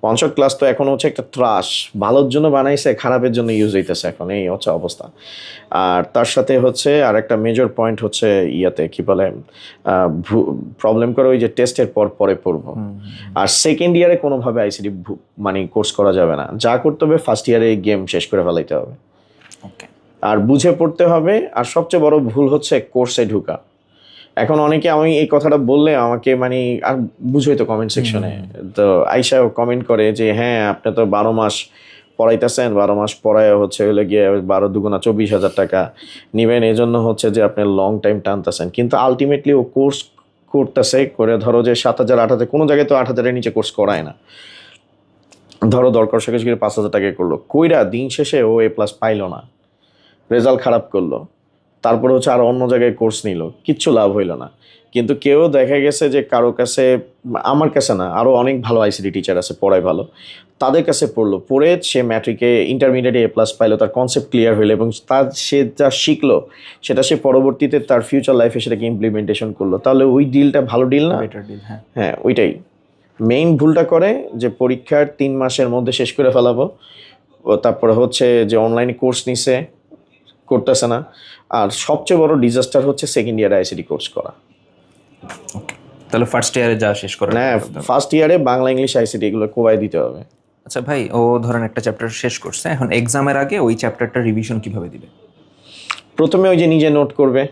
ওয়ান শট ক্লাস তো এখন হচ্ছে একটা ত্রাস, ভালোর জন্য বানাইছে, খারাপের জন্য ইউজ হইতেছে এখন, এই হচ্ছে অবস্থা। আর তার সাথে হচ্ছে আর একটা মেজর পয়েন্ট হচ্ছে ইয়াতে কি বলে প্রবলেম করে ওই যে টেস্টের পরে পড়বো। আর সেকেন্ড ইয়ারে কোনোভাবে আইসিটি মানে কোর্স করা যাবে না, যা করতে হবে ফার্স্ট ইয়ারে গেম শেষ করে ফেলাইতে হবে। আর বুঝে পড়তে হবে। আর সবচেয়ে বড় ভুল হচ্ছে কোর্সে ঢুকা। এখন অনেকে, আমি এই কথাটা বললে আমাকে মানে আর বুঝোই তো কমেন্ট সেকশনে, তো আইসা কমেন্ট করে যে হ্যাঁ আপনি তো 12 মাস পড়াইতেছেন, 12 মাস পড়ায় হচ্ছে গিয়ে 12 দুগুণা 24,000 টাকা নেবেন, এই জন্য হচ্ছে যে আপনি লং টাইম টানতেছেন। কিন্তু আলটিমেটলি ও কোর্স করতেছে করে ধরো যে 7,000 8,000, কোনো জায়গায় তো 8,000-এর নিচে কোর্স করায় না। ধরো দরকার শেষ করে 5,000 টাকা করলো, কইরা দিন শেষে ও A+ পাইলো না, রেজাল্ট খারাপ করলো, তারপরে হচ্ছে আর অন্য জায়গায় কোর্স নিল, কিচ্ছু লাভ হইল না। কিন্তু কেউ দেখা গেছে যে কারো কাছে, আমার কাছে না, আরও অনেক ভালো আইসিটি টিচার আছে পড়ায় ভালো, তাদের কাছে পড়লো, পড়ে সে ম্যাট্রিকে ইন্টারমিডিয়েটে A+ পাইলো, তার কনসেপ্ট ক্লিয়ার হইলো এবং তার সে যা শিখলো সেটা সে পরবর্তীতে তার ফিউচার লাইফে সেটাকে ইমপ্লিমেন্টেশন করলো। তাহলে ওই ডিলটা ভালো ডিল না? হ্যাঁ, ওইটাই মেইন ভুলটা করে, যে পরীক্ষার 3 মাসের মধ্যে শেষ করে ফেলাবো, ও তারপরে হচ্ছে যে অনলাইনে কোর্স নিছে, করতেছে না। আর সবচেয়ে বড় ডিজাস্টার হচ্ছে সেকেন্ড ইয়ারে আইসিটি কোর্স করা। তাহলে ফার্স্ট ইয়ারে যা শেষ করে, হ্যাঁ, ফার্স্ট ইয়ারে বাংলা ইংলিশ আইসিটি এগুলো কোবাই দিতে হবে। আচ্ছা ভাই, ও ধরেন একটা চ্যাপ্টার শেষ করছে, এখন এক্সামের আগে ওই চ্যাপ্টারটা রিভিশন কিভাবে দিবে? প্রথমে ওই যে নিজে নোট করবে,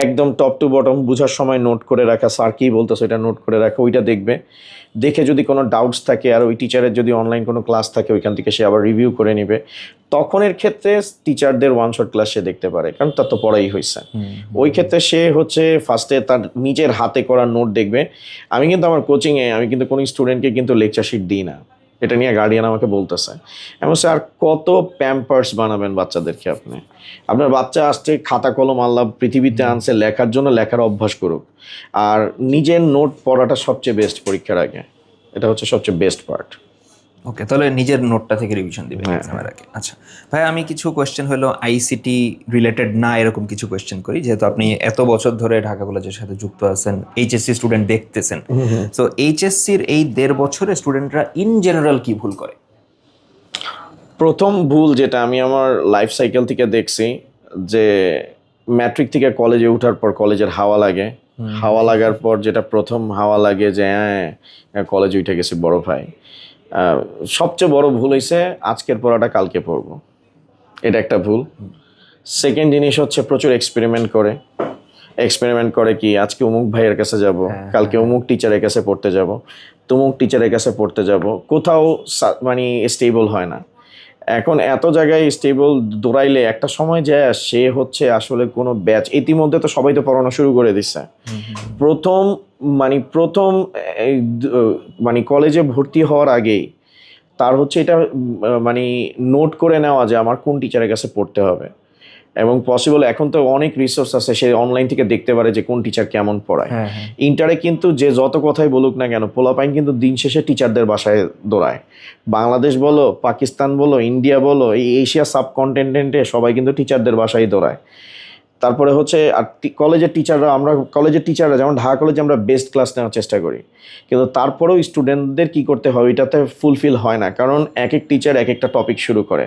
একদম টপ টু বটম বুঝার সময় নোট করে রাখা, স্যার কী বলতেছে ওইটা নোট করে রাখা, ওইটা দেখবে। দেখে যদি কোনো ডাউটস থাকে আর ওই টিচারের যদি অনলাইন কোনো ক্লাস থাকে ওইখান থেকে সে আবার রিভিউ করে নেবে। তখনের ক্ষেত্রে টিচারদের ওয়ান শট ক্লাস সে দেখতে পারে, কারণ তার তো পড়াই হয়েছে। ওই ক্ষেত্রে সে হচ্ছে ফার্স্টে তার নিজের হাতে করা নোট দেখবে। আমি কিন্তু আমার কোচিংয়ে আমি কিন্তু কোনো স্টুডেন্টকে কিন্তু লেকচার শিট দিই না, এটা নিয়ে গার্ডিয়ান আমাকে বলতেছে। এমন স্যার কত প্যাম্পার্স বানাবেন বাচ্চাদেরকে আপনি? আপনার বাচ্চা আসছে, খাতা কলম আল্লাহ পৃথিবীতে আনছে লেখার জন্য, লেখার অভ্যাস করুক। আর নিজের নোট পড়াটা সবচেয়ে বেস্ট পরীক্ষার আগে, এটা হচ্ছে সবচেয়ে বেস্ট পার্ট। ওকে, তাহলে নিজের নোটটা থেকে রিভিশন দিবে এক্সামের আগে। আচ্ছা ভাই, আমি কিছু কোয়েশ্চেন হলো আইসিটি রিলেটেড না এরকম কিছু কোয়েশ্চেন করি, যেহেতু আপনি এত বছর ধরে ঢাকা কলেজের সাথে যুক্ত আছেন, এইচএসসি স্টুডেন্ট দেখতেছেন। সো এইচএসসির এই 1.5 বছরে স্টুডেন্টরা ইন জেনারেল কি ভুল করে? প্রথম ভুল যেটা আমি আমার লাইফ সাইকেল থেকে দেখছি, যে ম্যাট্রিক থেকে কলেজে ওঠার পর কলেজের হাওয়া লাগে, হাওয়া লাগার পর যেটা প্রথম হাওয়া লাগে যে হ্যাঁ কলেজে উঠে গেছি বড় ভাই। সবচেয়ে বড় ভুল হয়েছে আজকের পড়াটা কালকে পড়বো, এটা একটা ভুল। সেকেন্ড জিনিস হচ্ছে প্রচুর এক্সপেরিমেন্ট করে কি আজকে অমুক ভাইয়ের কাছে যাব, কালকে অমুক টিচারের কাছে পড়তে যাব, তমুক টিচারের কাছে পড়তে যাব, কোথাও মানে স্টেবল হয় না। এখন এত জায়গায় স্টেবল দৌড়াইলে একটা সময় যায় সে হচ্ছে আসলে কোনো ব্যাচ, ইতিমধ্যে তো সবাই তো পড়ানো শুরু করে দিচ্ছে। প্রথম মানে কলেজে ভর্তি হওয়ার আগেই তার হচ্ছে এটা মানে নোট করে নেওয়া যে আমার কোন টিচারের কাছে পড়তে হবে, এবং পসিবল এখন তো অনেক রিসোর্স আছে, সে অনলাইন থেকে দেখতে পারে যে কোন টিচার কেমন পড়ায়। ইন্টারে কিন্তু যে যত কথাই বলুক না কেন, পোলাপাইন কিন্তু দিন শেষে টিচারদের বাসায় দৌড়ায়। বাংলাদেশ বলো, পাকিস্তান বলো, ইন্ডিয়া বলো, এই এশিয়া সাবকন্টিনেন্টে সবাই কিন্তু টিচারদের বাসায় দৌড়ায়। তারপরে হচ্ছে আর কলেজের টিচাররা যেমন ঢাকা কলেজে আমরা বেস্ট ক্লাস নেওয়ার চেষ্টা করি, কিন্তু তারপরেও স্টুডেন্টদের কি করতে হয় এটাতে ফুলফিল হয় না, কারণ এক এক টিচার এক একটা টপিক শুরু করে।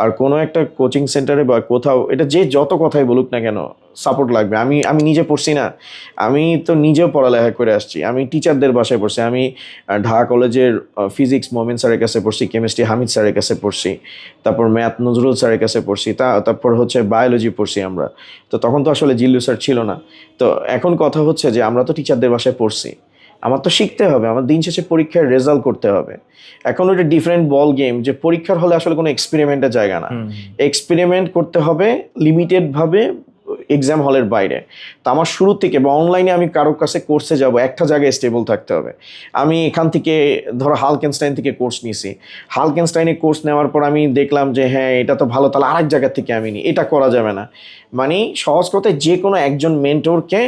আর কোনো একটা কোচিং সেন্টারে বা কোথাও এটা যে যত কথাই বলুক না কেন সাপোর্ট লাগবে। আমি নিজে পড়ছি না, আমি তো নিজেও পড়ালেখা করে আসছি, আমি টিচারদের বাসায় পড়ছি। আমি ঢাকা কলেজের ফিজিক্স মোমেন স্যারের কাছে পড়ছি, কেমিস্ট্রি হামিদ স্যারের কাছে পড়ছি, তারপর ম্যাথ নজরুল স্যারের কাছে পড়ছি, তারপর হচ্ছে বায়োলজি পড়ছি আমরা। তো তখন তো আসলে জিল্লু স্যার ছিল না। তো এখন কথা হচ্ছে যে আমরা তো টিচারদের বাসায় পড়ছি, আমার তো শিখতে হবে, আমার দিন শেষে পরীক্ষার রেজাল্ট করতে হবে। এখন ওইটা ডিফারেন্ট বল গেম, যে পরীক্ষার হলে আসলে কোনো এক্সপেরিমেন্টের জায়গা না, এক্সপেরিমেন্ট করতে হবে লিমিটেডভাবে, এক্সাম হলের বাইরে। তো আমার শুরু থেকে বা অনলাইনে আমি কারোর কাছে কোর্সে যাব, একটা জায়গায় স্টেবল থাকতে হবে। আমি এখান থেকে ধরো হালকেনস্টাইন থেকে কোর্স নিয়েছি, হালকেনস্টাইনে কোর্স নেওয়ার পর আমি দেখলাম যে হ্যাঁ এটা তো ভালো, তাহলে আরেক জায়গা থেকে আমি নিই, এটা করা যাবে না। মানে সহজ কথায় যে কোনো একজন মেন্টরকে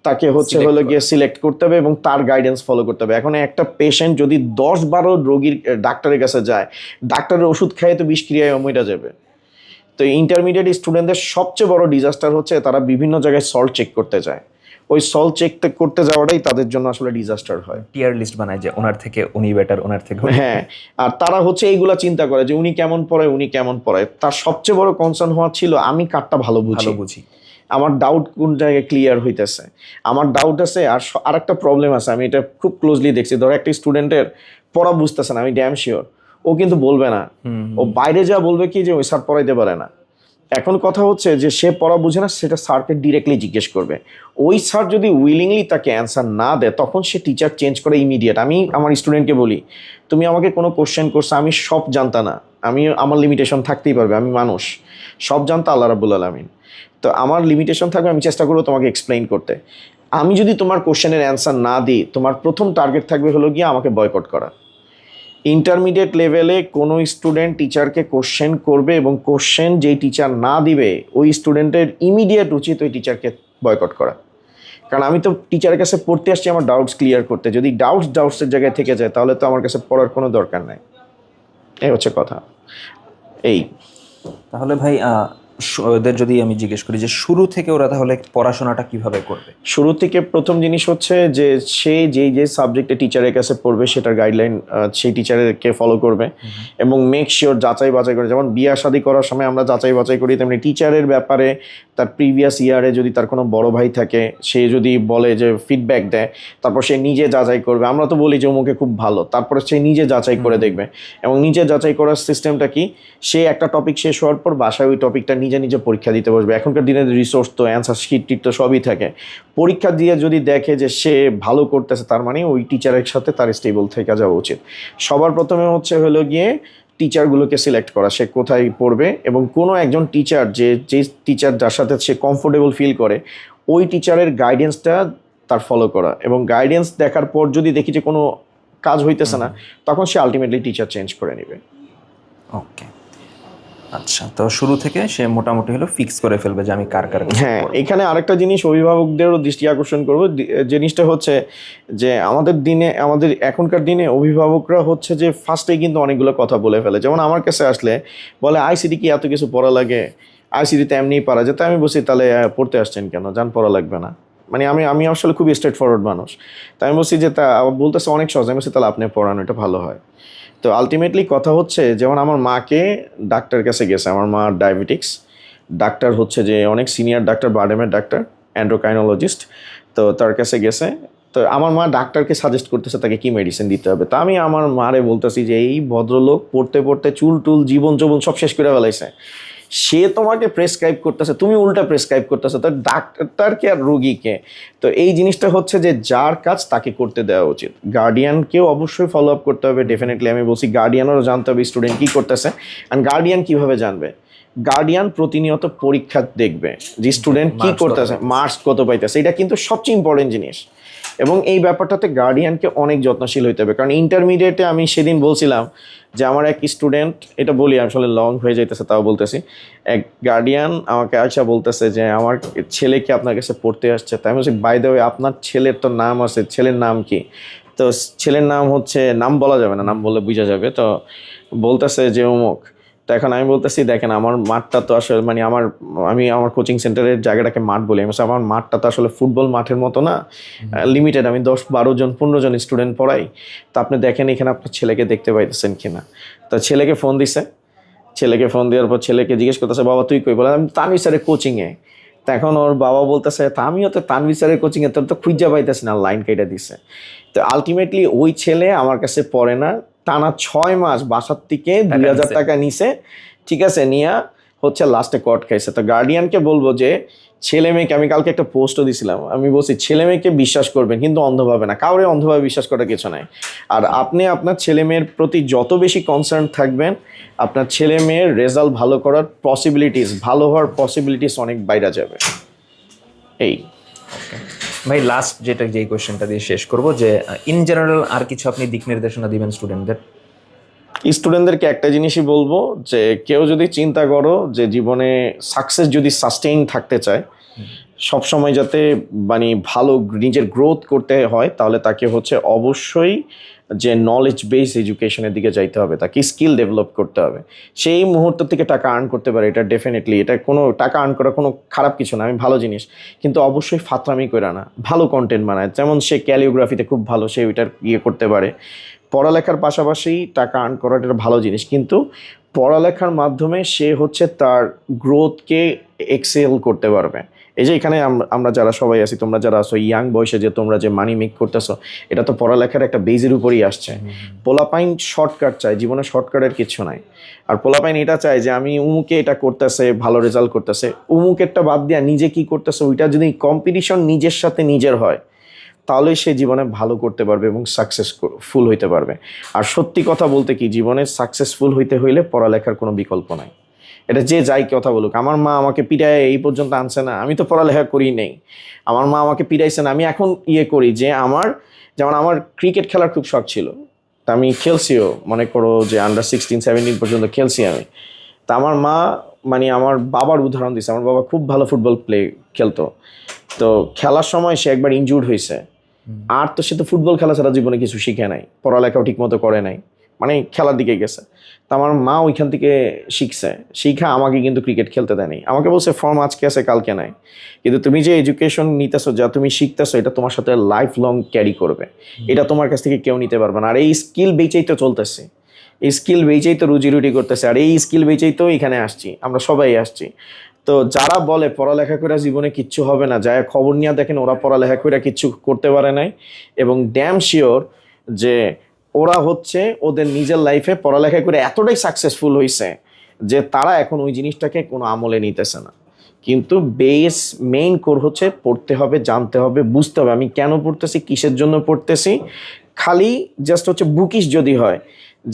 তাকে হলো গিয়ে সিলেক্ট করতে হবে এবং তার গাইডেন্স ফলো করতে হবে। এখন একটা পেশেন্ট যদি 10-12 রোগীর ডাক্তারের কাছে যায়, ডাক্তারের ওষুধ খাইয়ে তো বিষক্রিয়ায় মরে যাবে। তো ইন্টারমিডিয়েট স্টুডেন্টদের সবচেয়ে বড় ডিজাস্টার হচ্ছে তারা বিভিন্ন জায়গায় সল্ট চেক করতে যায়, ওই সল্ট চেক করতে যাওয়াটাই তাদের জন্য আসলে ডিজাস্টার হয়। টিয়ার লিস্ট বানায় যে ওনার থেকে উনি বেটার, ওনার থেকে হ্যাঁ, আর তারা এইগুলা চিন্তা করে যে উনি কেমন পড়ায়, উনি কেমন পড়ায়। তার সবচেয়ে বড় কনসার্ন হওয়া ছিল আমি কারটা ভালো বুঝি, আমার ডাউট কোন জায়গায় ক্লিয়ার হইতেছে, আমার ডাউট আছে। আর একটা প্রবলেম আছে, আমি এটা খুব ক্লোজলি দেখছি। ধরো একটা স্টুডেন্টের পড়া বুঝতেছে না, আমি ড্যাম শিওর ও কিন্তু বলবে না, ও বাইরে যা বলবে কি যে ওই স্যার পড়াইতে পারে না। এখন কথা হচ্ছে যে সে পড়া বুঝে না, সেটা স্যারকে ডিরেক্টলি জিজ্ঞেস করবে। ওই স্যার যদি উইলিংলি তাকে অ্যান্সার না দেয়, তখন সে টিচার চেঞ্জ করে ইমিডিয়েট। আমি আমার স্টুডেন্টকে বলি, তুমি আমাকে কোনো কোশ্চেন করছো, আমি সব জানতা না, আমার লিমিটেশন থাকতেই পারবে, আমি মানুষ, সব জানতা আল্লাহ রাব্বুল আলামিন। তো আমার লিমিটেশন থাকবে, আমি চেষ্টা করবো তোমাকে এক্সপ্লেইন করতে। আমি যদি তোমার কোশ্চেনের অ্যান্সার না দিই, তোমার প্রথম টার্গেট থাকবে হলো গিয়ে আমাকে বয়কট করা। ইন্টারমিডিয়েট লেভেলে কোনো স্টুডেন্ট টিচারকে কোশ্চেন করবে এবং কোশ্চেন যেই টিচার না দিবে, ওই স্টুডেন্টের ইমিডিয়েট উচিত ওই টিচারকে বয়কট করা। কারণ আমি তো টিচারের কাছে পড়তে আসছি আমার ডাউটস ক্লিয়ার করতে, যদি ডাউটসের জায়গায় থেকে যায় তাহলে তো আমার কাছে পড়ার কোনো দরকার নাই। এই হচ্ছে কথা। তাহলে ভাই ওদের যদি আমি জিজ্ঞেস করি যে শুরু থেকে ওরা তাহলে পড়াশোনাটা কিভাবে করবে? শুরু থেকে প্রথম জিনিস হচ্ছে যে সে যে সাবজেক্টে টিচারের কাছে পড়বে সেটার গাইডলাইন সেই টিচারকে ফলো করবে এবং মেক শিওর যাচাই বাছাই করে। যেমন বিয়ে শাদী করার সময় আমরা যাচাই বাছাই করি, তেমনি টিচারের ব্যাপারে তার প্রিভিয়াস ইয়ারে যদি তার কোনো বড় ভাই থাকে, সে যদি বলে যে ফিডব্যাক দেয়, তারপর সে নিজে যাচাই করবে। আমরা তো বলি যে অমুকে খুব ভালো, তারপরে সে নিজে যাচাই করে দেখবে। এবং নিজে যাচাই করার সিস্টেমটা কি, সে একটা টপিক শেষ হওয়ার পর বাসায় ওই টপিকটা নিজে পরীক্ষা দিতে বসবে। এখনকার দিনের রিসোর্স তো অ্যান্সার শিট তো সবই থাকে। পরীক্ষা দিয়ে যদি দেখে যে সে ভালো করতেছে, তার মানে ওই টিচারের সাথে তার স্টেবল থেকে যাওয়া উচিত। সবার প্রথমে হলো গিয়ে টিচারগুলোকে সিলেক্ট করা, সে কোথায় পড়বে এবং কোনো একজন টিচার যে টিচার যার সাথে সে কমফোর্টেবল ফিল করে, ওই টিচারের গাইডেন্সটা তার ফলো করা। এবং গাইডেন্স দেখার পর যদি দেখি যে কোনো কাজ হইতেছে না, তখন সে আলটিমেটলি টিচার চেঞ্জ করে নেবে। ওকে, আচ্ছা। তো শুরু থেকে সে মোটামুটি হলো ফিক্স করে ফেলবে যে আমি কার। হ্যাঁ, এখানে আরেকটা জিনিস অভিভাবকদেরও দৃষ্টি আকর্ষণ করবো। জিনিসটা হচ্ছে যে আমাদের এখনকার দিনে অভিভাবকরা হচ্ছে যে ফার্স্টেই কিন্তু অনেকগুলো কথা বলে ফেলে। যেমন আমার কাছে আসলে বলে আইসিডি কি এত কিছু পড়া লাগে, আইসিডিতে এমনিই পারা যায়। তো আমি বলছি তাহলে পড়তে আসছেন কেন, জান পড়া লাগবে না। মানে আমি আসলে খুবই স্ট্রেট ফরওয়ার্ড মানুষ। তাই আমি বলছি যে তা বলতেছে অনেক সহজ। আমি বলছি তাহলে আপনি পড়ানো, এটা ভালো হয়। তো আলটিমেটলি কথা হচ্ছে, যেমন আমার মাকে ডাক্তারের কাছে গেছে, আমার মা ডায়াবেটিক্স, ডাক্তার হচ্ছে যে অনেক সিনিয়র ডাক্তার, বারডেমের ডাক্তার, অ্যান্ড্রোকাইনোলজিস্ট। তো তার কাছে গেছে, তো আমার মা ডাক্তারকে সাজেস্ট করতেছে তাকে কি মেডিসিন দিতে হবে। তা আমি আমার মারে বলতেছি যে এই ভদ্রলোক পড়তে পড়তে চুল জীবন সব শেষ করে ফেলাইছে, সে তোমাকে প্রেসক্রাইব করতেছে, তুমি উল্টা প্রেসক্রাইব করতেছে, তো ডাক্তারকে আর রোগীকে। তো এই জিনিসটা হচ্ছে যে যার কাজ তাকে করতে দেওয়া উচিত। গার্ডিয়ানকেও অবশ্যই ফলো আপ করতে হবে, ডেফিনেটলি। আমি বলছি গার্ডিয়ানেরও জানতে হবে স্টুডেন্ট কী করতেছে। অ্যান্ড গার্ডিয়ান কীভাবে জানবে? গার্ডিয়ান প্রতিনিয়ত পরীক্ষা দেখবে যে স্টুডেন্ট কী করতেছে, মার্কস কত পাইতেছে। এটা কিন্তু সবচেয়ে ইম্পর্টেন্ট জিনিস। এবং এই ব্যাপারটাতে গার্ডিয়ানকে অনেক যত্নশীল হইতে হবে। কারণ ইন্টারমিডিয়েটে আমি সেদিন বলছিলাম যে আমার এক স্টুডেন্ট, এটা বলি আসলে লং হয়ে যাইতেছে তাও বলতেছি, এক গার্ডিয়ান আমাকে আয়সা বলতেছে যে আমার ছেলে কি আপনার কাছে পড়তে আসছে। তাই আমি বলছি বাই দ্য ওয়ে আপনার ছেলের তো নাম আছে, ছেলের নাম কি? তো ছেলের নাম হচ্ছে, নাম বলা যাবে না, নাম বললে বোঝা যাবে। তো বলতেছে যে অমুক। তো এখন আমি বলতেছি দেখেন আমার মাঠটা তো আসলে মানে আমি আমার কোচিং সেন্টারের জায়গাটাকে মাঠ বলি। আমি আমার মাঠটা তো আসলে ফুটবল মাঠের মতো না, লিমিটেড। আমি 10-12 জন 15 জন স্টুডেন্ট পড়াই। তো আপনি দেখেন এখানে আপনার ছেলেকে দেখতে পাইতেছেন কিনা। তো ছেলেকে ফোন দিছে, ছেলেকে ফোন দেওয়ার পর ছেলেকে জিজ্ঞেস করতেছে বাবা তুই কই? বলে আমি তানভীর স্যারের কোচিংয়ে। তো এখন ওর বাবা বলতেছে তা আমিও তো তানভীর স্যারের কোচিংয়ে, তোর তো খুঁজা পাইতেছি না, লাইন কেটে দিছে। তো আলটিমেটলি ওই ছেলে আমার কাছে পড়ে না, টানা 6 মাস বাসার থেকে 2000 টাকা নিছে, ঠিক আছে, নিয়ে হচ্ছে লাস্টে কট খাইছে। তো গার্ডিয়ানকে বলবো যে ছেলে মেয়েকে, আমি কালকে একটা পোস্টও দিছিলাম, আমি বলছি ছেলে মেয়েকে বিশ্বাস করবেন কিন্তু অন্ধভাবে না, কাউরে অন্ধভাবে বিশ্বাস করার কিছু নাই। আর আপনি আপনার ছেলে মেয়ের প্রতি যত বেশি কনসার্ন থাকবেন, আপনার ছেলে মেয়ের রেজাল্ট ভালো করার পসিবিলিটিস, ভালো হওয়ার পসিবিলিটিস অনেক বাইরে যাবে। এই ভাই লাস্ট যেই কোয়েশ্চেনটা দিয়ে শেষ করব যে ইন জেনারেল আর কিছু আপনি দিক নির্দেশনা দিবেন স্টুডেন্টদের? স্টুডেন্টদেরকে একটা জিনিসই বলবো যে কেউ যদি চিন্তা করো যে জীবনে সাকসেস যদি সাস্টেইন থাকতে চায়, সবসময় যাতে মানে ভালো নিজের গ্রোথ করতে হয়, তাহলে তাকে হচ্ছে অবশ্যই যে নলেজ বেস এডুকেশনের দিকে যাইতে হবে, তাকে স্কিল ডেভেলপ করতে হবে। সেই মুহূর্ত থেকে টাকা আর্ন করতে পারে, এটা ডেফিনেটলি, এটা কোনো টাকা আর্ন করা কোনো খারাপ কিছু না, আমি ভালো জিনিস, কিন্তু অবশ্যই ফাতরামি করে না, ভালো কন্টেন্ট বানায়। যেমন সে ক্যালিওগ্রাফিতে খুব ভালো, সে ওইটার করতে পারে। পড়ালেখার পাশাপাশি টাকা আর্ন করাটা একটা ভালো জিনিস, কিন্তু পড়ালেখার মাধ্যমে সে হচ্ছে তার গ্রোথকে এক্সেল করতে পারবে। এই যে এখানে আমরা যারা সবাই আছি, তোমরা যারা আসো ইয়াং বয়সে, যে তোমরা যে মানি মেক করতেছো, এটা তো পড়ালেখার একটা বেজের উপরই আসছে। পোলাপাইন শর্টকাট চায়, জীবনে শর্টকাটের কিছু নাই। আর পোলাপাইন এটা চায় যে আমি উমুকে এটা করতেছে, ভালো রেজাল্ট করতেছে, উমুকেরটা বাদ দিয়া নিজে কি করতেছে, ওইটা যদি কম্পিটিশন নিজের সাথে নিজের হয়, তাহলেই সে জীবনে ভালো করতে পারবে এবং সাকসেসফুল হইতে পারবে। আর সত্যি কথা বলতে কি, জীবনে সাকসেসফুল হইতে হইলে পড়ালেখার কোনো বিকল্প নাই। এটা যে যাই কথা বলুক, আমার মা আমাকে পিটায় এই পর্যন্ত আনছে না, আমি তো পড়ালেখা করি নেই। আমার মা আমাকে পিটাইছে না, আমি এখন করি যে যেমন আমার ক্রিকেট খেলার খুব শখ ছিল, তা আমি খেলছিও, মনে করো যে আন্ডার 16-17 পর্যন্ত খেলছি আমি। তা আমার মা মানে আমার বাবার উদাহরণ দিচ্ছে, আমার বাবা খুব ভালো ফুটবল খেলতো। তো খেলার সময় সে একবার ইনজুর্ড হয়েছে, আর তো সে তো ফুটবল খেলা ছাড়া জীবনে কিছু শিখে নাই, পড়ালেখাও ঠিক মতো করে নাই, মানে খেলার দিকে গেছে। তো আমার মা ওইখান থেকে শিখা আমাকে কিন্তু ক্রিকেট খেলতে দেয়নি, আমাকে বলছে ফর্ম আজকে আছে কালকে নাই, কিন্তু তুমি যে এডুকেশন নিতেছো, যা তুমি শিখতেছো, এটা তোমার সাথে লাইফ লং ক্যারি করবে, এটা তোমার কাছ থেকে কেউ নিতে পারবে না। আর এই স্কিল বেচেই তো চলতেছে, এই স্কিল বেচেই তো রুজি রুটি করতেছে, আর এই স্কিল বেচেই তো এখানে আসছি, আমরা সবাই আসছি। তো যারা বলে পড়ালেখা করে জীবনে কিচ্ছু হবে না, যায় খবর নিয়ে দেখেন ওরা পড়ালেখা করে কিচ্ছু করতে পারে নাই, এবং ড্যাম শিওর যে ওরা হচ্ছে ওদের নিজের লাইফে পড়ালেখা করে এতটাই সাকসেসফুল হয়েছে যে তারা এখন ওই জিনিসটাকে কোনো আমলে নিতেছে না। কিন্তু মেইন কোর হচ্ছে পড়তে হবে, জানতে হবে, বুঝতে হবে আমি কেন পড়তেছি, কিসের জন্য পড়তেছি। খালি জাস্ট হচ্ছে বুকিশ যদি হয়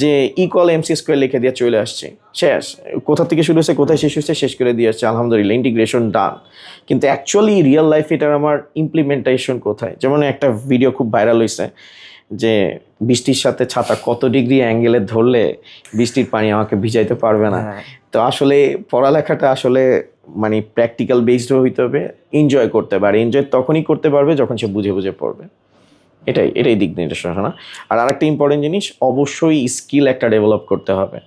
যে = MC² লিখে দিয়ে চলে আসছে, শেষ, কোথা থেকে শুরু হয়েছে কোথায় শেষ হচ্ছে শেষ করে দিয়ে আসছে, আলহামদুলিল্লাহ ইন্টিগ্রেশন ডান। কিন্তু অ্যাকচুয়ালি রিয়েল লাইফ এটার আমার ইমপ্লিমেন্টেশন কোথায়? যেমন একটা ভিডিও খুব ভাইরাল হয়েছে যে বৃষ্টির সাথে ছাতা কত ডিগ্রি অ্যাঙ্গেলে ধরলে বৃষ্টির পানি আমাকে ভিজাইতে পারবে না। তো আসলে পড়ালেখাটা আসলে মানে প্র্যাকটিক্যাল বেসড হইতে হবে, এনজয় করতে হবে, আর এনজয় তখনই করতে পারবে যখন সে বুঝে বুঝে পড়বে। এটাই দিক নির্দেশনা। আর আরেকটা ইম্পর্টেন্ট জিনিস, অবশ্যই স্কিল একটা ডেভেলপ করতে হবে,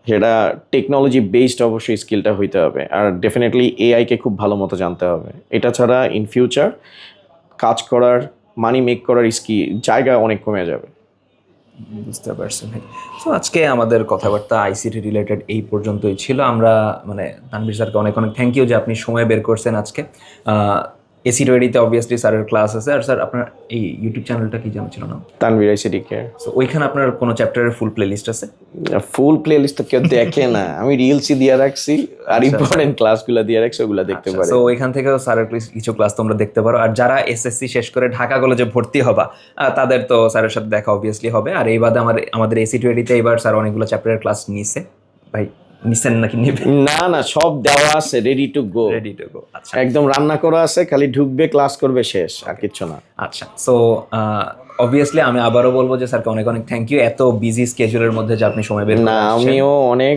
সেটা টেকনোলজি বেসড অবশ্যই স্কিলটা হইতে হবে। আর ডেফিনেটলি এআইকে খুব ভালো মতো জানতে হবে, এটা ছাড়া ইন ফিউচার কাজ করার, মানি মেক করার জায়গা অনেক কমে যাবে। বুঝতে পারছি ভাই। তো আজকে আমাদের কথাবার্তা আইসিটি রিলেটেড এই পর্যন্তই ছিল। আমরা মানে তানভীর স্যারকে অনেক অনেক থ্যাংক ইউ যে আপনি সময় বের করছেন আজকে। ACTOED-তে অবভিয়াসলি স্যারের ক্লাস আছে। আর স্যার আপনার এই ইউটিউব চ্যানেলটা কি জানা ছিল না? Tanvir ICT care. সো ওইখানে আপনার কোনো চ্যাপ্টারের ফুল প্লেলিস্ট আছে? ফুল প্লেলিস্ট তো কেউ দেখে না, আমি রিলসই দিয়ে রাখছি আর ইম্পর্টেন্ট ক্লাসগুলো দিয়ে রাখছি, ওগুলো দেখতে পারে। তো ওইখান থেকেও স্যারের কিছু ক্লাস তোমরা দেখতে পারো। আর যারা SSC শেষ করে ঢাকা কলেজে ভর্তি হবা, তাদের তো স্যারের সাথে দেখা অবভিয়াসলি হবে। আর এই বাদে আমাদের ACTOED-তে এবার স্যার অনেকগুলো চ্যাপ্টারের ক্লাস নিছে। ভাই নিছেন নাকি নেবেন? না সব দেওয়া আছে, রেডি টু গো। আচ্ছা, একদম রান্না করা আছে, খালি ঢুকবে, ক্লাস করবে, শেষ, আর কিচ্ছু না। আচ্ছা, সো অবভিয়াসলি আমি আবারও বলবো যে স্যারকে অনেক অনেক থ্যাংক ইউ, এত বিজি স্কেজুলের মধ্যে যে আপনি সময় বের করে আসছেন। আমিও অনেক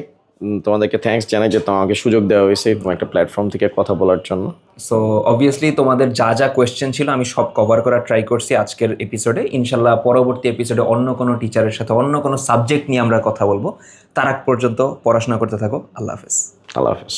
তোমাদেরকে থ্যাঙ্কস জানাই যে তোমাকে সুযোগ দেওয়া হয়েছে একটা প্ল্যাটফর্ম থেকে কথা বলার জন্য। সো অবভিয়াসলি তোমাদের যা কোয়েশ্চেন ছিল আমি সব কভার করার ট্রাই করছি আজকের এপিসোডে। ইনশাল্লাহ পরবর্তী এপিসোডে অন্য কোনো টিচারের সাথে অন্য কোনো সাবজেক্ট নিয়ে আমরা কথা বলবো। তার আগ পর্যন্ত পড়াশোনা করতে থাকো। আল্লাহ হাফেজ। আল্লাহ হাফেজ।